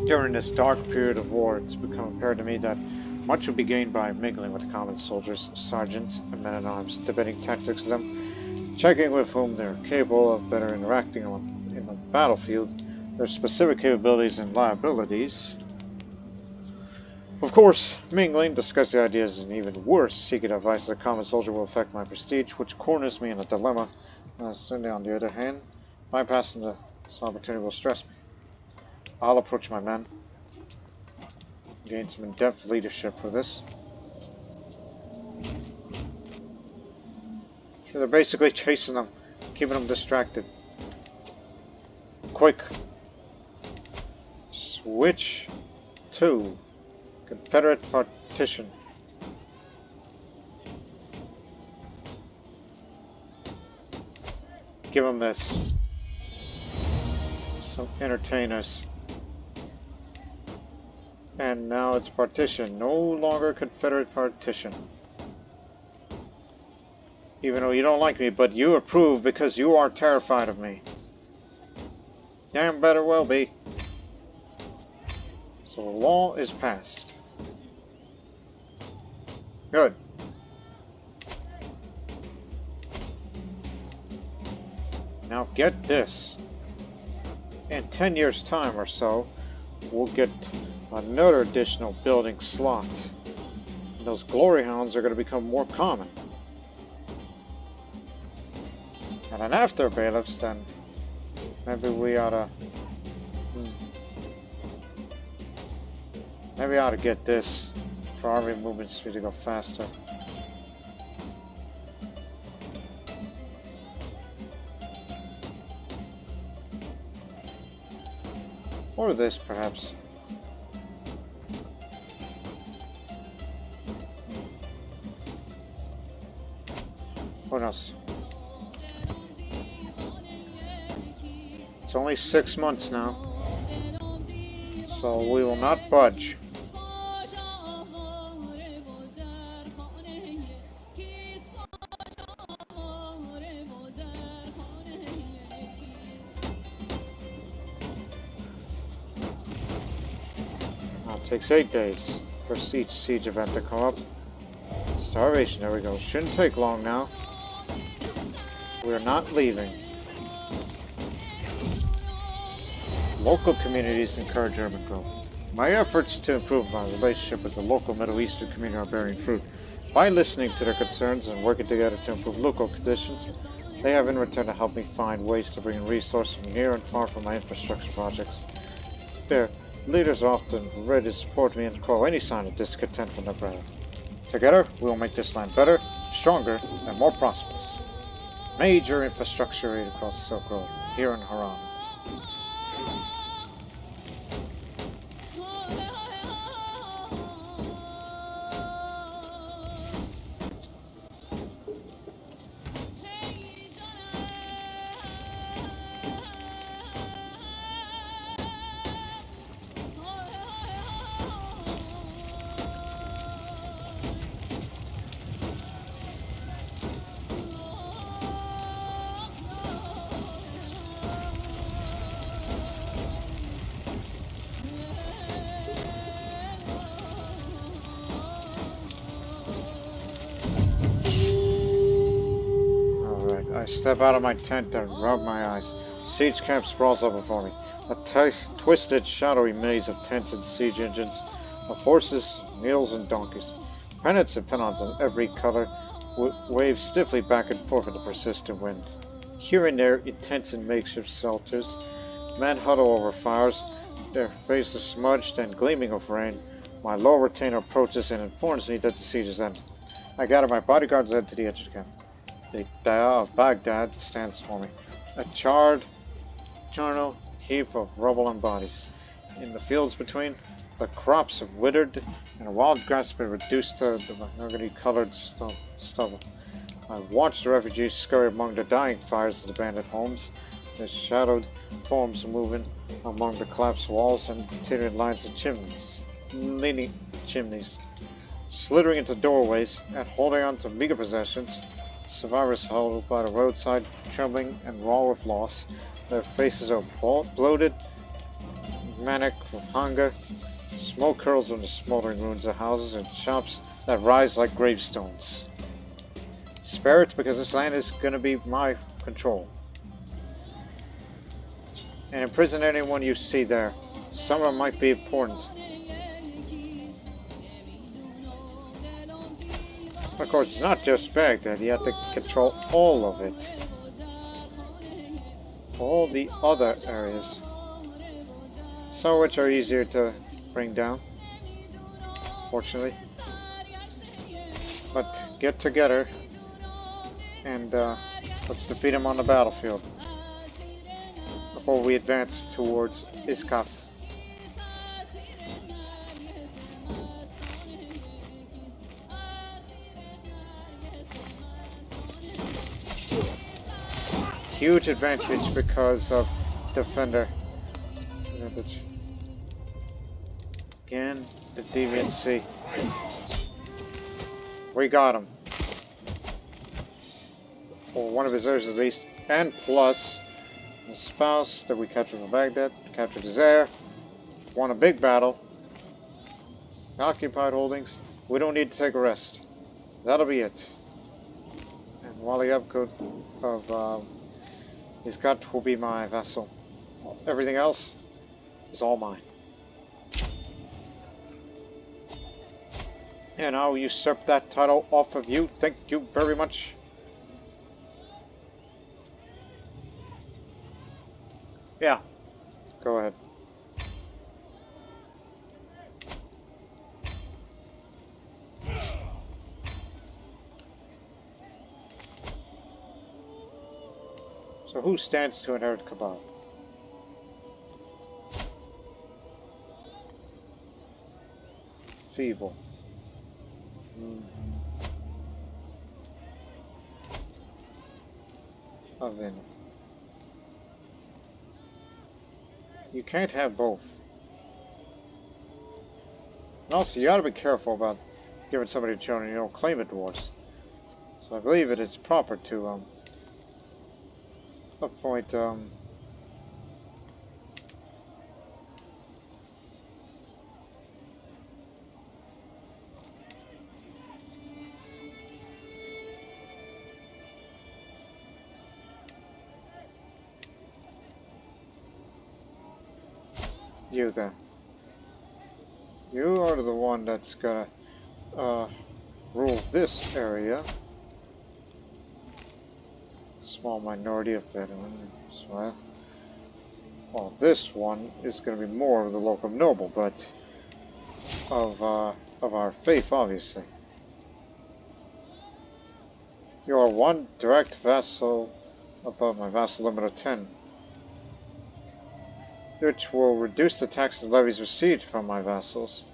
During this dark period of war, it's become apparent to me that much will be gained by mingling with the common soldiers, sergeants, and men-at-arms, debating tactics with them, checking with whom they're capable of better interacting in the battlefield, their specific capabilities and liabilities. Of course, mingling, discussing ideas, and even worse, seeking advice of the common soldier will affect my prestige, which corners me in a dilemma. Certainly, on the other hand, bypassing this opportunity will stress me. I'll approach my men, gain some in-depth leadership for this. So they're basically chasing them, keeping them distracted. Quick! Switch to Confederate partition. Give them this. Some entertainers. And now it's partition. No longer Confederate partition. Even though you don't like me, but you approve because you are terrified of me. Damn better well be. So the law is passed. Good. Now get this. In 10 years' time or so, we'll get another additional building slot. And those glory hounds are going to become more common. And then after bailiffs, then maybe we ought to... Maybe I ought to get this for army movement speed to go faster. Or this, perhaps. Who knows? It's only 6 months now, so we will not budge. Takes 8 days for each siege event to come up. Starvation, there we go. Shouldn't take long now. We're not leaving. Local communities encourage urban growth. My efforts to improve my relationship with the local Middle Eastern community are bearing fruit. By listening to their concerns and working together to improve local conditions, they have in return to help me find ways to bring in resources from near and far from my infrastructure projects. Their leaders are often ready to support me and quell any sign of discontent from their brethren. Together, we will make this land better, stronger, and more prosperous. Major infrastructure aid across the Silk Road, here in Harran. I step out of my tent and rub my eyes. Siege camp sprawls up before me. A twisted, shadowy maze of tents and siege engines, of horses, mules, and donkeys. Pennants and pennons in every color wave stiffly back and forth in the persistent wind. Here and there, in tents and makeshift shelters, men huddle over fires, their faces smudged and gleaming with rain. My loyal retainer approaches and informs me that the siege is ended. I gather my bodyguards head to the edge of the camp. The Daya of Baghdad stands for me, a charred, charnel heap of rubble and bodies. In the fields between, the crops have withered, and the wild grass has been reduced to the mahogany-colored stubble. I watch the refugees scurry among the dying fires of the abandoned homes, their shadowed forms moving among the collapsed walls and continuing lines of chimneys, slithering into doorways and holding on to meager possessions. Survivors huddled by the roadside, trembling and raw with loss. Their faces are bloated, manic with hunger. Smoke curls from the smoldering ruins of houses and shops that rise like gravestones. Spare it, because this land is going to be my control. And imprison anyone you see there. Some of them might be important. Of course, it's not just Baghdad, you have to control all of it. All the other areas. Some of which are easier to bring down, fortunately. But get together and let's defeat him on the battlefield before we advance towards Iskaf. Huge advantage because of Defender. Again, the deviancy. We got him. Or one of his heirs at least. And plus, the spouse that we captured from Baghdad, captured his heir, won a big battle, occupied holdings. We don't need to take a rest. That'll be it. And Wali Abkut of Iskat will be my vassal. Everything else is all mine. And I'll usurp that title off of you. Thank you very much. Yeah, go ahead. So who stands to inherit Cabal? Feeble. Oven. You can't have both. And also, you gotta be careful about giving somebody children you don't claim it towards. So I believe it is proper to appoint you then. You are the one that's gonna rule this area. Small minority of veterans, right? Well, this one is going to be more of the local noble, but of our faith, obviously. You are one direct vassal above my vassal limit of 10, which will reduce the tax and levies received from my vassals.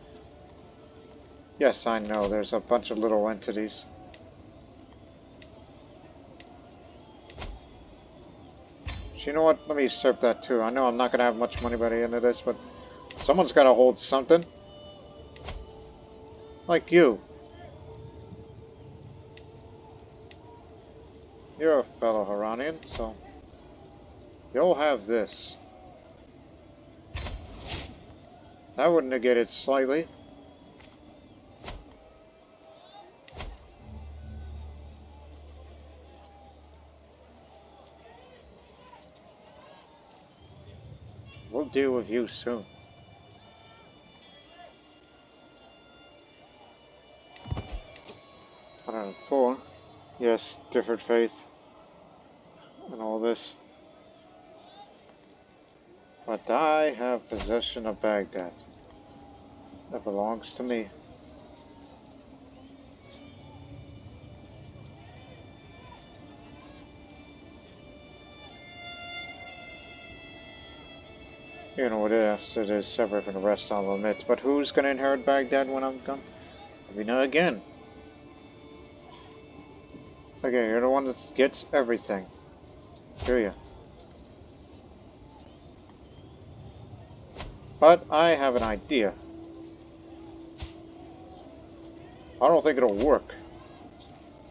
Yes, I know, there's a bunch of little entities. You know what? Let me usurp that too. I know I'm not going to have much money by the end of this, but someone's got to hold something. Like you. You're a fellow Harranian, so you'll have this. That would negate it slightly. We'll deal with you soon. $104. Yes, different faith. And all this. But I have possession of Baghdad. That belongs to me. You know what it is separate from the rest, I'll admit. But who's going to inherit Baghdad when I'm gone? Maybe not again. Again, you're the one that gets everything. Do you? But I have an idea. I don't think it'll work.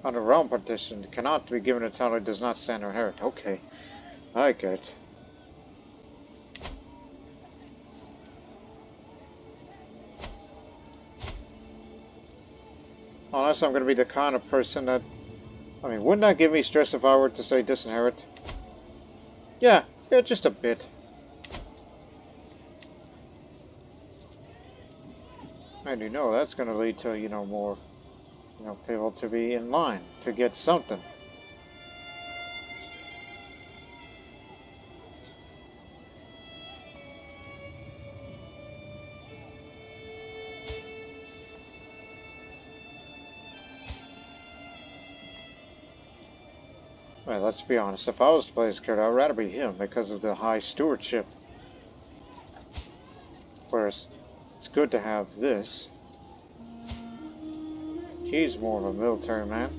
Under realm partition, it cannot be given a title it does not stand or inherit. Okay, I get it. Unless I'm going to be the kind of person that... I mean, wouldn't that give me stress if I were to say disinherit? Yeah, just a bit. And you know, that's going to lead to, you know, more, you know, people to be in line to get something. Well, let's be honest, if I was to play this character, I'd rather be him because of the high stewardship. Whereas, it's good to have this. He's more of a military man.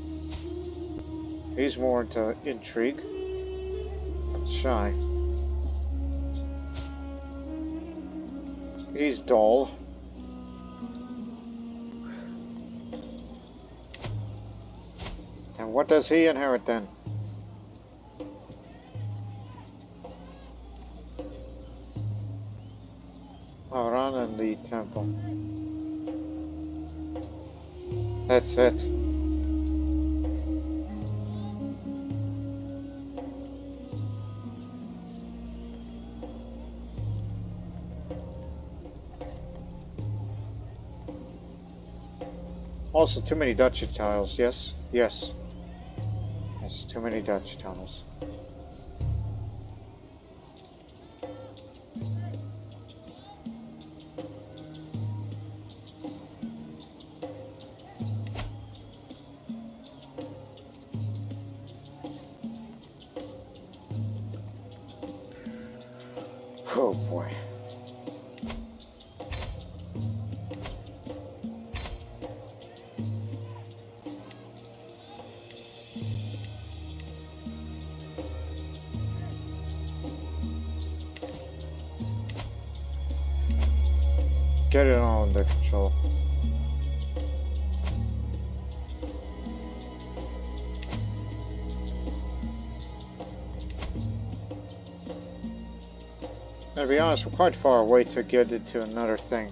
He's more into intrigue. And shy. He's dull. And what does he inherit then? Harran and the temple. That's it. Also, too many Dutch tiles, yes? Yes. Yes, too many Dutch tiles. Oh boy. Get it all under control. To be honest, we're quite far away to get into another thing.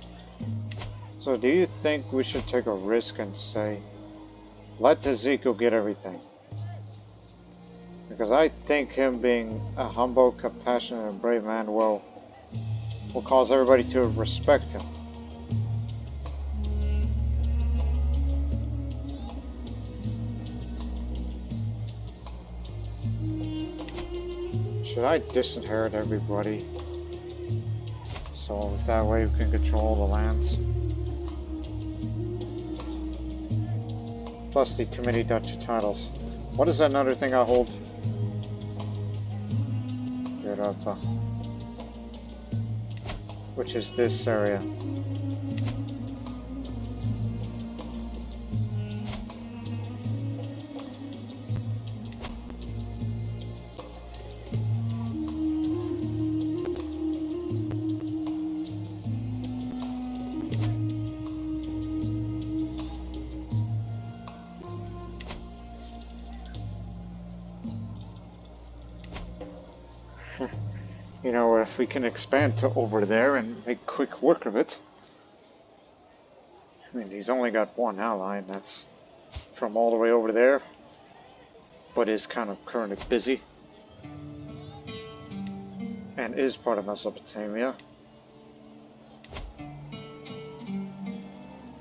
So do you think we should take a risk and say, let Ezekiel get everything? Because I think him being a humble, compassionate, and brave man will cause everybody to respect him. Should I disinherit everybody? So that way we can control the lands. Plus the too many duchy titles. What is that another thing I hold? Europa. Which is this area. You know, if we can expand to over there and make quick work of it. I mean, he's only got one ally, and that's from all the way over there, but is kind of currently busy. And is part of Mesopotamia.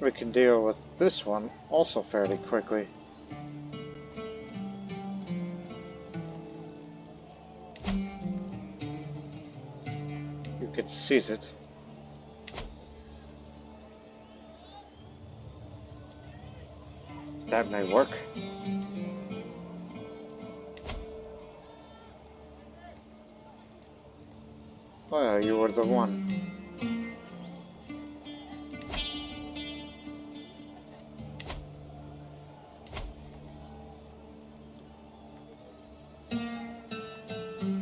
We can deal with this one also fairly quickly. Could seize it. That may work. Oh yeah, you were the one.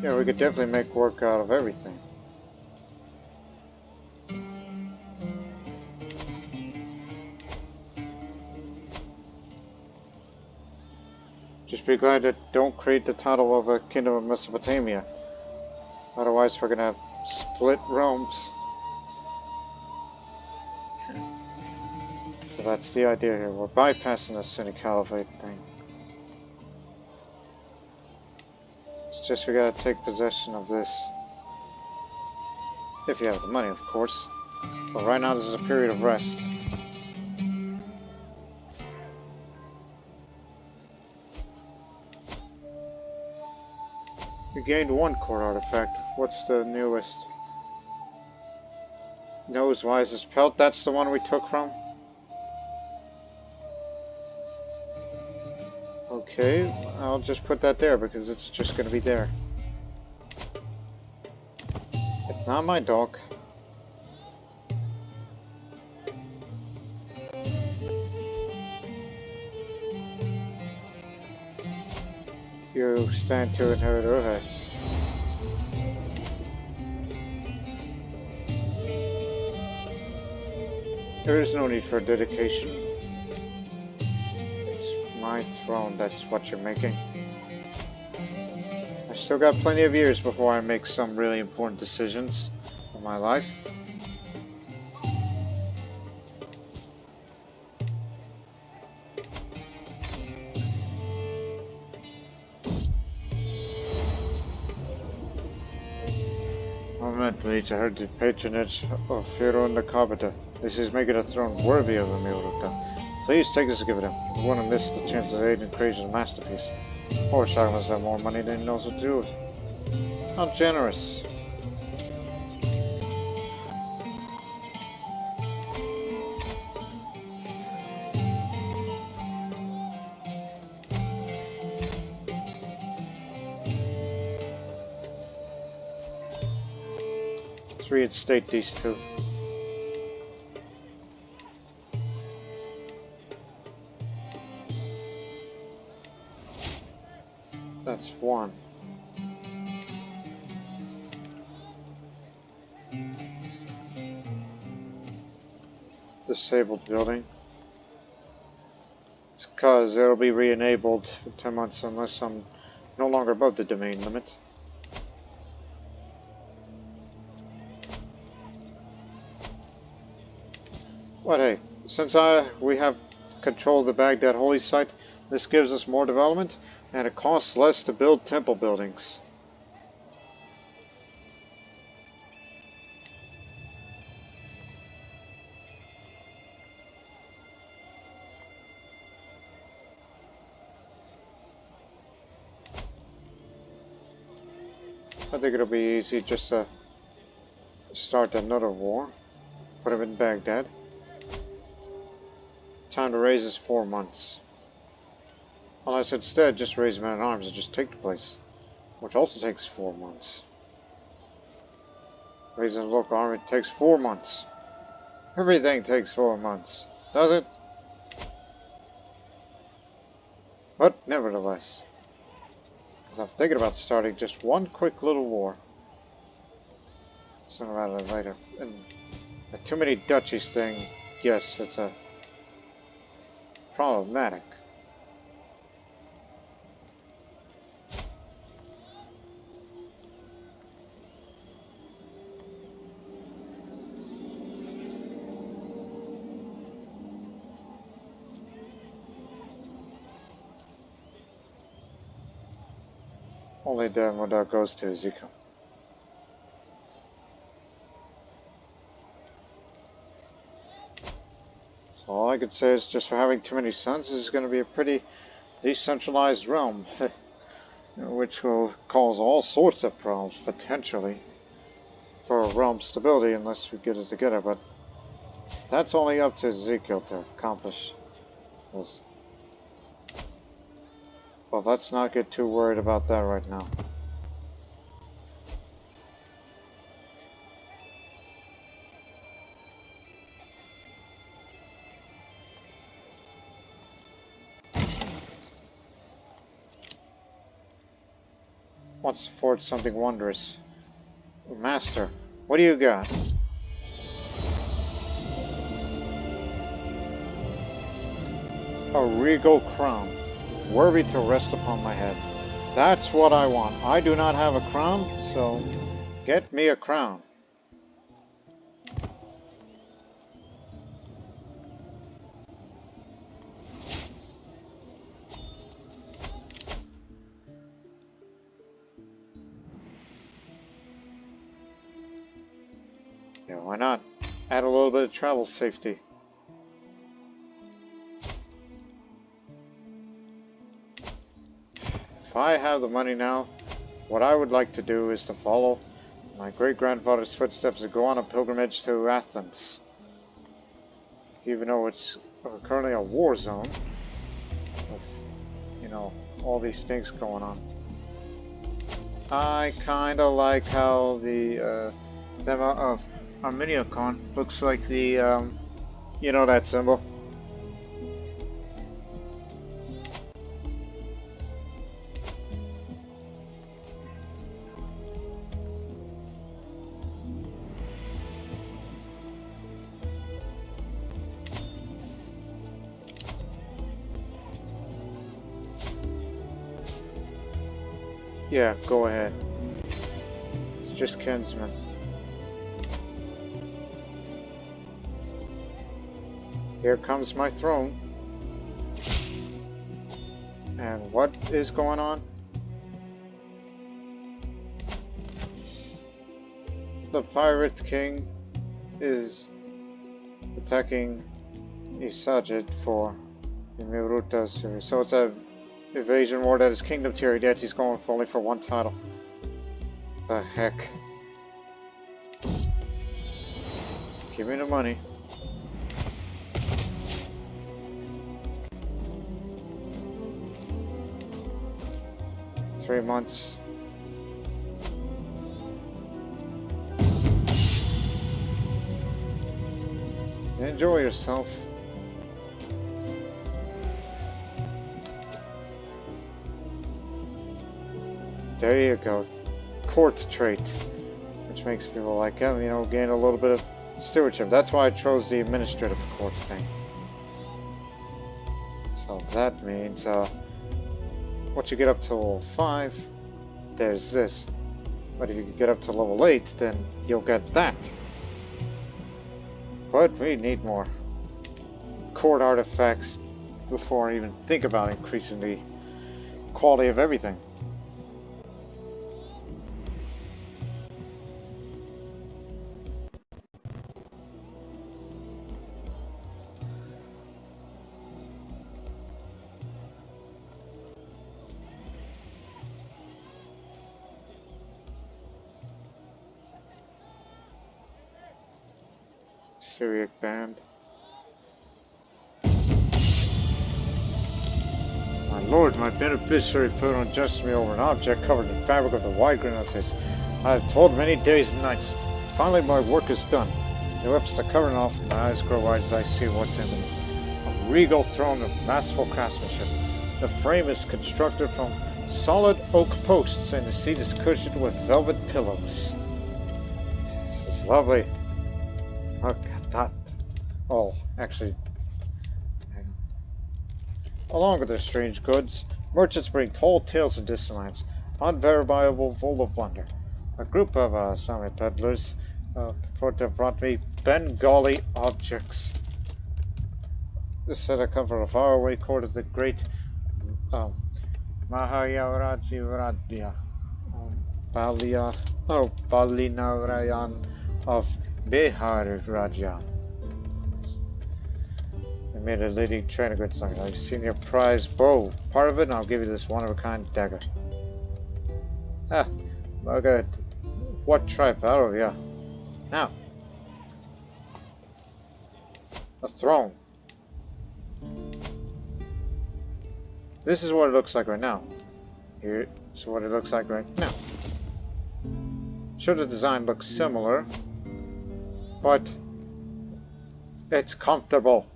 Yeah, we could definitely make work out of everything. Just be glad that don't create the title of a Kingdom of Mesopotamia. Otherwise we're gonna have split realms. So that's the idea here. We're bypassing the Sunni Caliphate thing. It's just we gotta take possession of this. If you have the money, of course. But right now this is a period of rest. We gained one core artifact. What's the newest? Nose Wisest Pelt, that's the one we took from? Okay, I'll just put that there because it's just gonna be there. It's not my dog. You stand to inherit Overhaul. There is no need for dedication. It's my throne, that's what you're making. I still got plenty of years before I make some really important decisions in my life. Liege, I heard the patronage of Pharaoh and the Carpenter. This is making a throne worthy of a Miruta. Please take this and give it him. You want to miss the chance of aiding in creating a masterpiece. Poor Shah must have more money than he knows what to do with. How generous. reinstate these two. That's one. Disabled building. It's because it'll be re-enabled for 10 months unless I'm no longer above the domain limit. But hey, since we have control of the Baghdad holy site, this gives us more development, and it costs less to build temple buildings. I think it'll be easy just to start another war. Put him in Baghdad. Time to raise is 4 months. Unless instead just raise men at arms and just take the place, which also takes 4 months. Raising a local army takes 4 months. Everything takes 4 months, does it? But nevertheless, because I'm thinking about starting just one quick little war sooner rather than later. And the too many duchies thing, yes, it's a problematic. Only then when that goes to Ezekiel. So all I could say is just for having too many sons, this is going to be a pretty decentralized realm, which will cause all sorts of problems, potentially, for realm stability unless we get it together, but that's only up to Ezekiel to accomplish this. But let's not get too worried about that right now. Wants to forge something wondrous. Master, what do you got? A regal crown, worthy to rest upon my head. That's what I want. I do not have a crown, so get me a crown. Yeah, why not? Add a little bit of travel safety. If I have the money now, what I would like to do is to follow my great-grandfather's footsteps and go on a pilgrimage to Athens. Even though it's currently a war zone, with, you know, all these things going on. I kinda like how the theme of Arminiacon looks like the, you know that symbol? Yeah, go ahead. It's just kinsmen. Here comes my throne. And what is going on? The pirate king is attacking Isajid for the Miruta series. So it's a evasion war that is kingdom tier, yet he's going only for one title. The heck? Give me the money. $3 months. Enjoy yourself. There you go. Court trait. Which makes people like him, you know, gain a little bit of stewardship. That's why I chose the administrative court thing. So that means, once you get up to level 5, there's this. But if you get up to level 8, then you'll get that. But we need more court artifacts before I even think about increasing the quality of everything. Syriac band. My lord, my beneficiary fell unjust me over an object covered in fabric of the wide granaces. I have toiled many days and nights. Finally my work is done. The whips are covering off, my eyes grow wide as I see what's in them. A regal throne of masterful craftsmanship. The frame is constructed from solid oak posts and the seat is cushioned with velvet pillows. This is lovely. Look at that. Oh, actually, hang on. Along with their strange goods, merchants bring told tales of distant lands, unverifiable, full of wonder. A group of Sami peddlers purport to have brought me Bengali objects. This said I come from a faraway court of the great Mahayavradya Balinarayan of Bihar Raja. They made a leading train of goods. I've seen your prize bow. Part of it, and I'll give you this one-of-a-kind dagger. Ah, Magad. What tribe out of ya? Now. A throne. This is what it looks like right now. Here's what it looks like right now. Sure, the design looks similar, but it's comfortable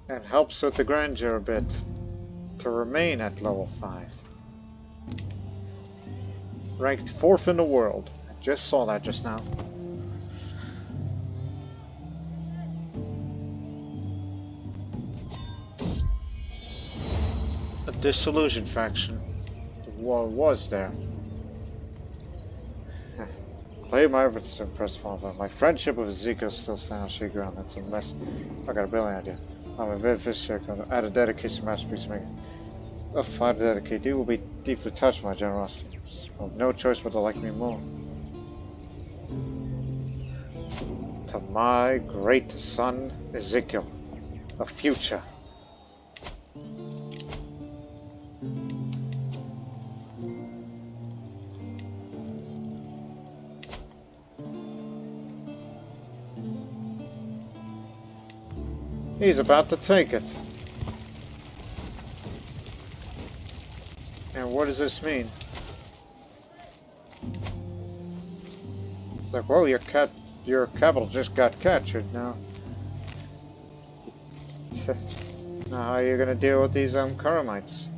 and helps with the grandeur a bit to remain at level 5. Ranked 4th in the world. I just saw that just now. A disillusioned faction. The war was there. Play my efforts to impress father. My friendship with Ezekiel still stands on shaky ground. That's a mess. I got a brilliant idea. I'm a very fish check. Add a dedication masterpiece making. If I dedicate, you will be deeply touched by my generosity. Well, no choice but to like me more. To my great son Ezekiel, the future. He's about to take it. And what does this mean? It's like, well, your capital just got captured now. Now how are you gonna deal with these Karamites?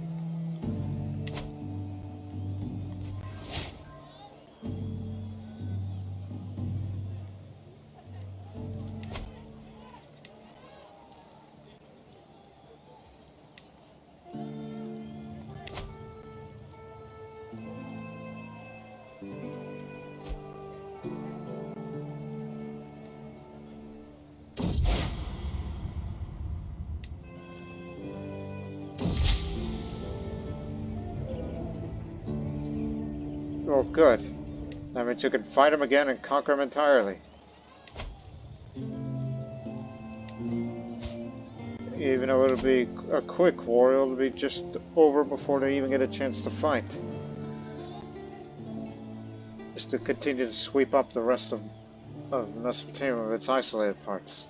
Oh, good. That means you can fight him again and conquer him entirely. Even though it'll be a quick war, it'll be just over before they even get a chance to fight. Just to continue to sweep up the rest of Mesopotamia with its isolated parts.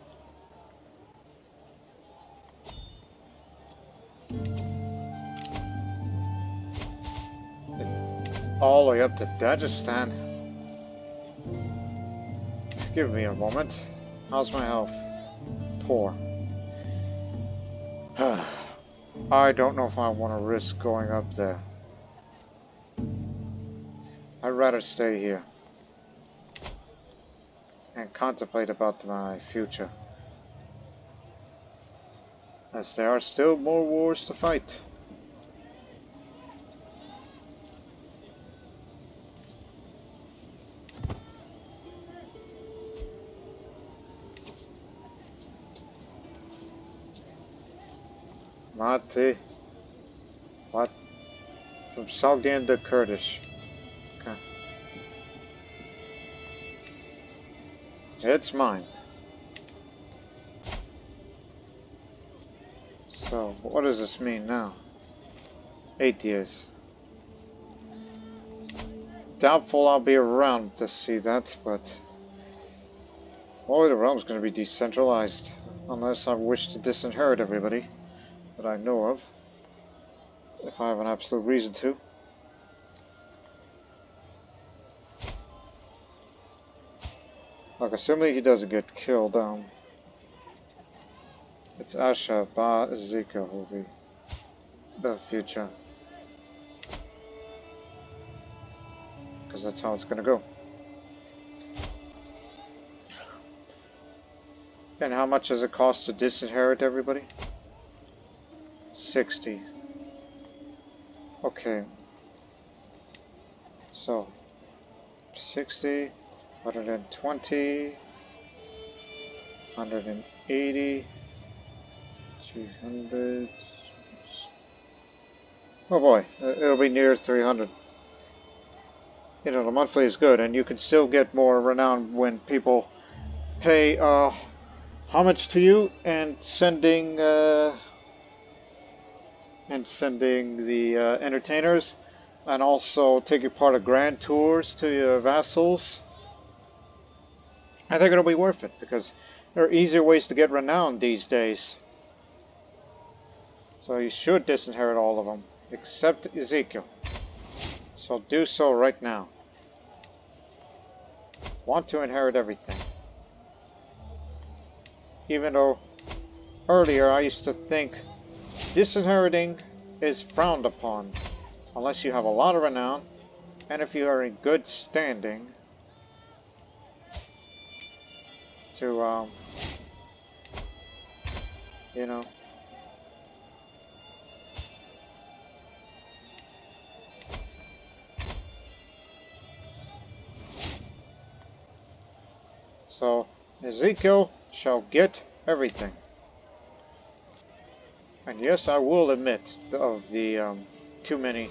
All the way up to Dagestan. Give me a moment. How's my health? Poor. I don't know if I want to risk going up there. I'd rather stay here and contemplate about my future, as there are still more wars to fight. Mate. What? From Sogdian to Kurdish. Okay. It's mine. So, what does this mean now? 8 years. Doubtful I'll be around to see that, but... Boy, the realm's going to be decentralized. Unless I wish to disinherit everybody that I know of. If I have an absolute reason to. Like, assuming he doesn't get killed, it's Asha Ba Zika who will be the future. Because that's how it's gonna go. And how much does it cost to disinherit everybody? 60. Okay. So 60, 120, 180, 200. Oh boy, it'll be near 300. You know, the monthly is good, and you can still get more renown when people pay homage to you and sending the entertainers, and also taking part of grand tours to your vassals. I think it'll be worth it, because there are easier ways to get renown these days. So you should disinherit all of them, except Ezekiel. So do so right now. Want to inherit everything. Even though earlier I used to think disinheriting is frowned upon, unless you have a lot of renown, and if you are in good standing to, you know. So, Ezekiel shall get everything. And yes, I will admit of the too many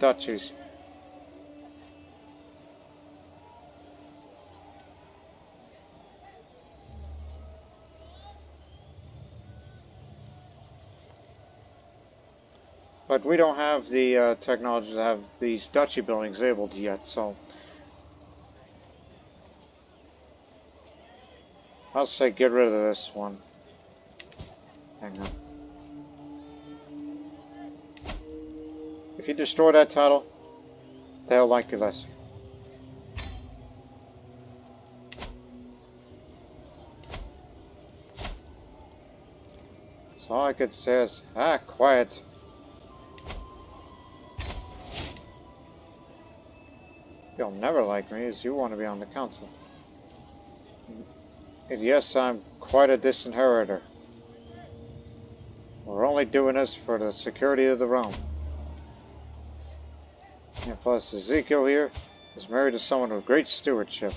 duchies. But we don't have the technology to have these duchy buildings able yet, so I'll say get rid of this one. Hang on. If you destroy that title, they'll like you less. So all I could say is, quiet. You'll never like me, as you want to be on the council. And yes, I'm quite a disinheritor. We're only doing this for the security of the realm. And plus, Ezekiel here is married to someone with great stewardship.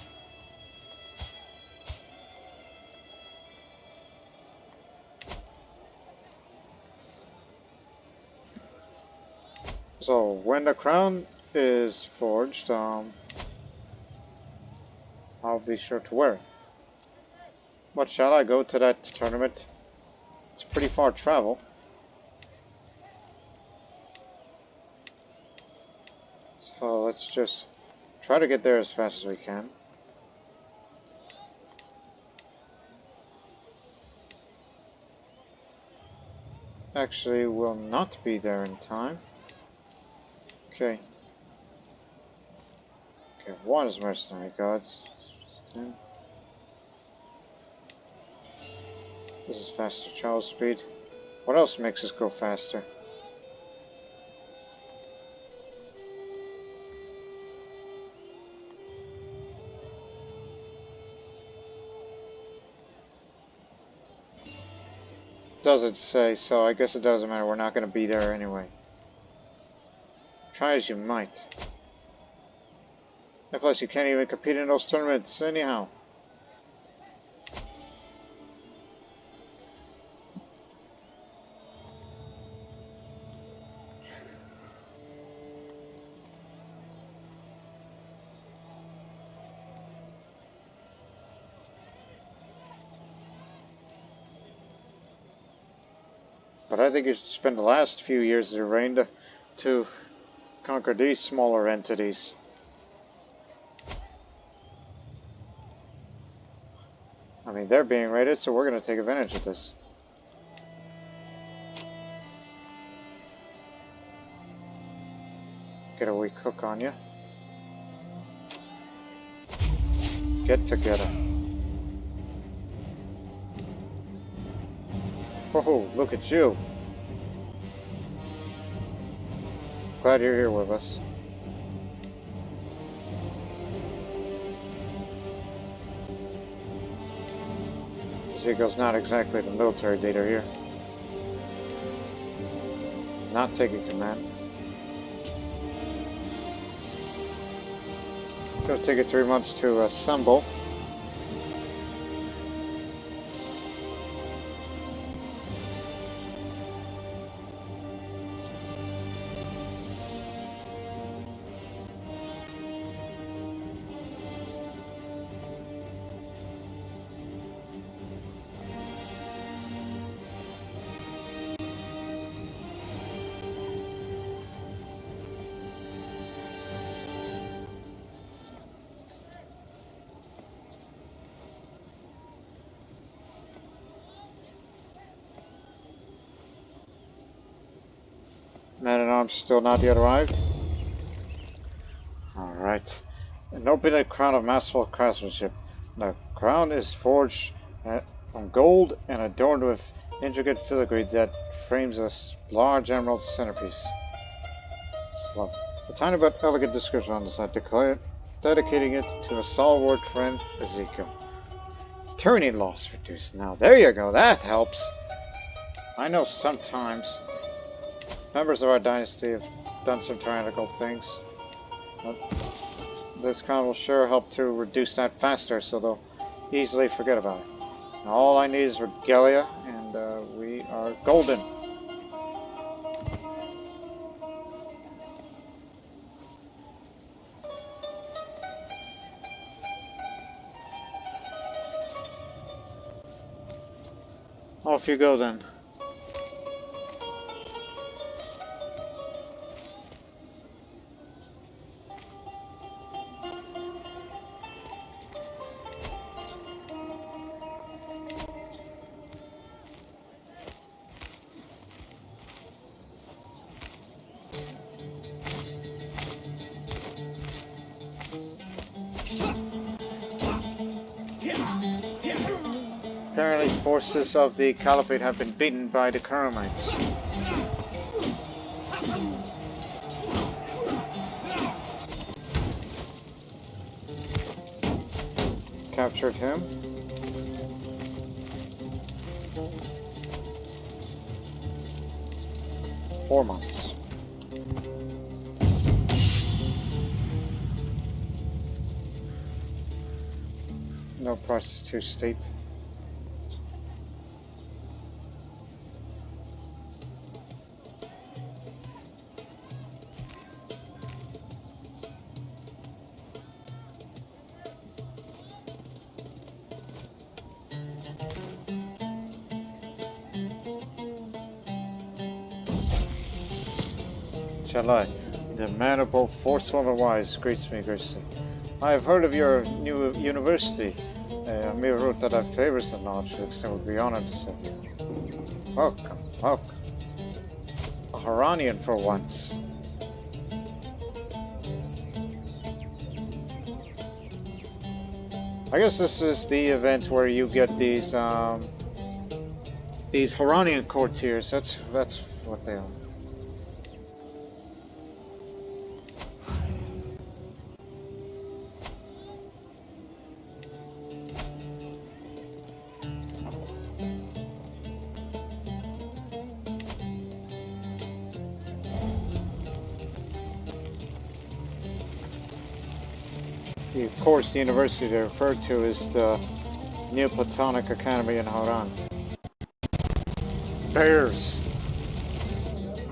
So, when the crown is forged, I'll be sure to wear it. But shall I go to that tournament? It's pretty far travel. So let's just try to get there as fast as we can. Actually, we'll not be there in time. Okay. Okay, one is mercenary guards. 10. This is faster travel speed. What else makes us go faster? Doesn't say, so I guess it doesn't matter. We're not going to be there anyway. Try as you might. And plus, you can't even compete in those tournaments anyhow. But I think you should spend the last few years of your reign to conquer these smaller entities. I mean, they're being raided, so we're going to take advantage of this. Get a weak hook on you. Get together. Oh, look at you. Glad you're here with us. Ezekiel's not exactly the military leader here. Not taking command. It'll take it 3 months to assemble. Man-at-arms still not yet arrived. Alright. An open crown of masterful craftsmanship. The crown is forged from gold and adorned with intricate filigree that frames a large emerald centerpiece. A tiny but elegant description on the side, dedicating it to a stalwart friend, Ezekiel. Tyranny loss reduced. Now there you go, that helps. I know sometimes members of our dynasty have done some tyrannical things. But this crown will sure help to reduce that faster, so they'll easily forget about it. Now all I need is regalia, and we are golden. Off you go then. Apparently forces of the Caliphate have been beaten by the Karamites. Captured him. Four months. No price is too steep. The man of both forceful and wise greets me graciously. I have heard of your new university. A mere root that favors the knowledge to extent would be honored to serve you. Welcome, welcome. A Harranian for once. I guess this is the event where you get these These Harranian Courtiers, that's what they are. Of course, the university they refer to is the Neoplatonic Academy in Harran. Bears!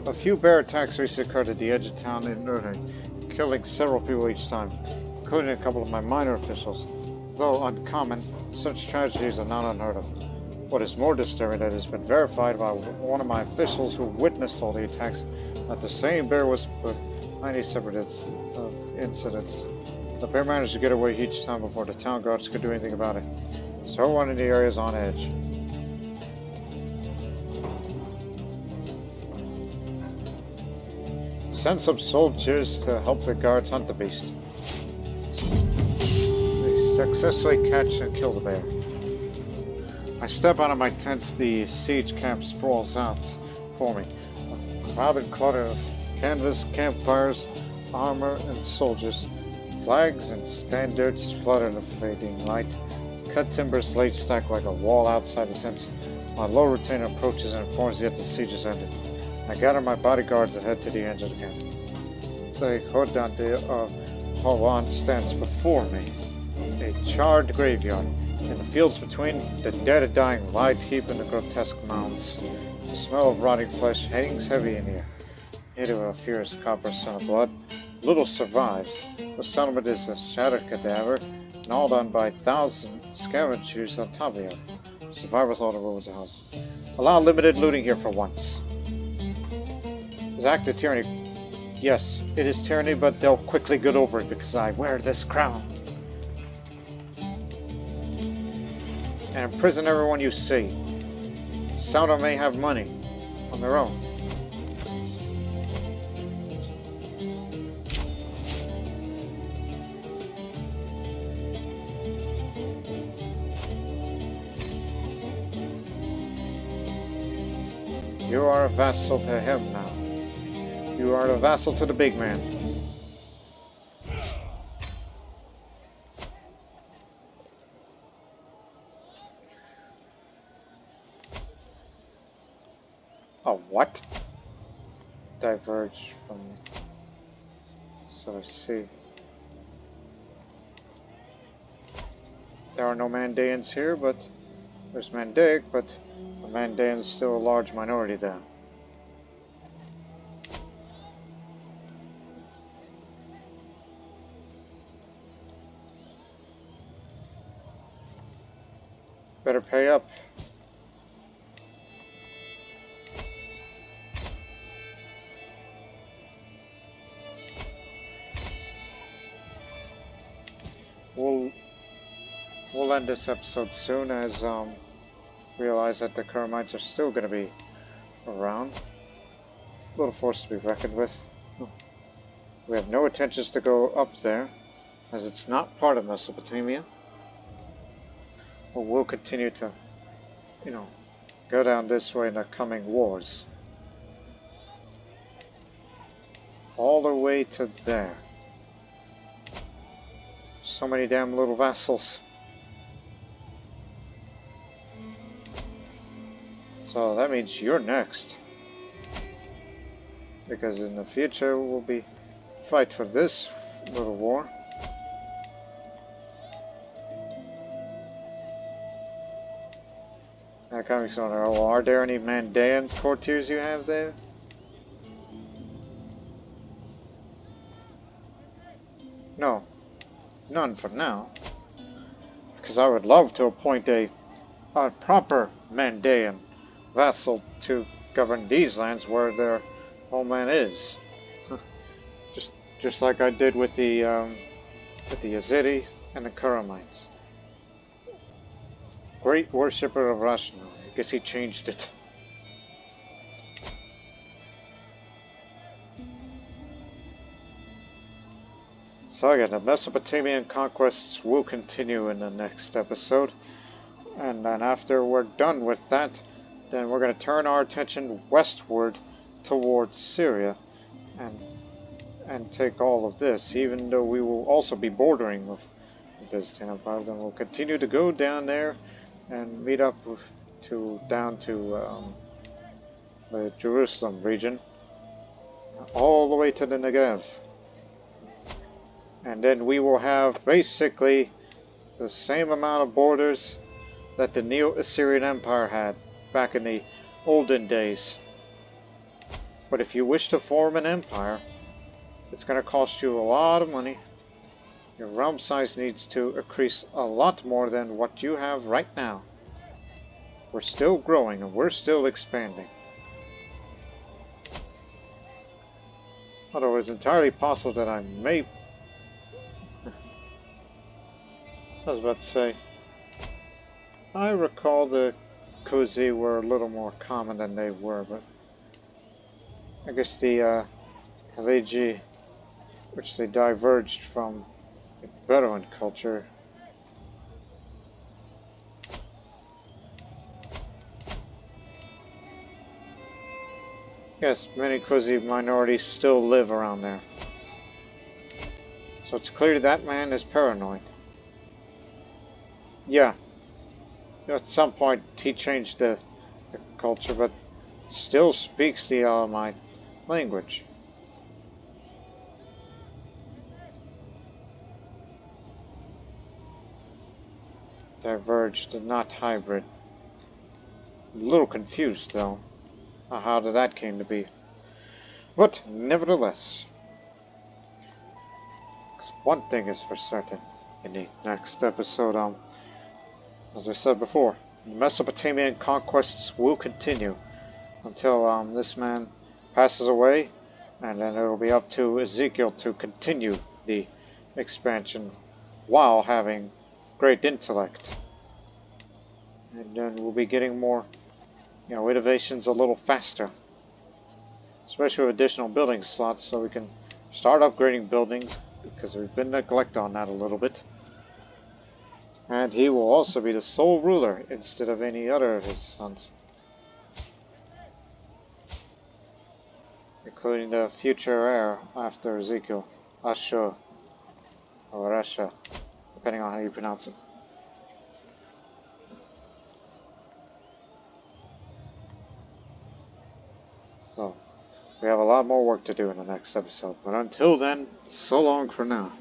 A few bear attacks recently occurred at the edge of town in Urhe, killing several people each time, including a couple of my minor officials. Though uncommon, such tragedies are not unheard of. What is more disturbing, that it has been verified by one of my officials who witnessed all the attacks that the same bear was behind these separate incidents. The bear managed to get away each time before the town guards could do anything about it. So everyone in the area is on edge. Send some soldiers to help the guards hunt the beast. They successfully catch and kill the bear. I step out of my tent, the siege camp sprawls out for me. A crowded clutter of canvas, campfires, armor, and soldiers. Flags and standards flutter in the fading light. Cut timbers laid stacked like a wall outside the tents. My low retainer approaches and informs that the siege is ended. I gather my bodyguards and head to the edge of the camp. The Hodante of Harran stands before me. A charred graveyard. In the fields between, the dead and dying lie heaped in the grotesque mounds. The smell of rotting flesh hangs heavy in the air. Hit of a fierce copper son of blood. Little survives. The settlement is a shattered cadaver, and all done by thousand scavengers on top of it. Survivors all the ruins of the house. Allow limited looting here for once. Is act of tyranny. Yes, it is tyranny, but they'll quickly get over it because I wear this crown. And imprison everyone you see. Some of them may have money on their own. You are a vassal to him now. You are a vassal to the big man. A what? Diverge from... So I see. There are no Mandaeans here, but... There's Mandaic, but... The Mandaeans is still a large minority there. Better pay up. We'll end this episode soon as realize that the Kermites are still going to be around. A little force to be reckoned with. We have no intentions to go up there, as it's not part of Mesopotamia. But we'll continue to, go down this way in the coming wars. All the way to there. So many damn little vassals. So that means you're next. Because in the future we'll be fight for this little war. Comics on there. Well, are there any Mandaean courtiers you have there? No. None for now. Because I would love to appoint a proper Mandaean vassal to govern these lands where their homeland is. just like I did with the Yazidis and the Karamites. Great worshipper of Rashna. I guess he changed it. So again, the Mesopotamian conquests will continue in the next episode. And then after we're done with that, then we're going to turn our attention westward towards Syria and take all of this, even though we will also be bordering with the Byzantine Empire. Then we'll continue to go down there and meet up down to the Jerusalem region, all the way to the Negev. And then we will have basically the same amount of borders that the Neo-Assyrian Empire had back in the olden days. But if you wish to form an empire, it's going to cost you a lot of money. Your realm size needs to increase a lot more than what you have right now. We're still growing and we're still expanding. Although it's entirely possible that I may... I was about to say, I recall the Kuzi were a little more common than they were, but I guess the Haliji, which they diverged from the Bedouin culture. Yes, many Kuzi minorities still live around there. So it's clear that man is paranoid. Yeah. At some point he changed the culture, but still speaks the Elamite language. Diverged and not hybrid. A little confused though, how did that came to be. But nevertheless, one thing is for certain in the next episode, as I said before, Mesopotamian conquests will continue until this man passes away, and then it'll be up to Ezekiel to continue the expansion while having great intellect. And then we'll be getting more, innovations a little faster, especially with additional building slots, so we can start upgrading buildings, because we've been neglected on that a little bit. And he will also be the sole ruler instead of any other of his sons, including the future heir after Ezekiel, Ashur, or Rasha, depending on how you pronounce it. So, we have a lot more work to do in the next episode, but until then, so long for now.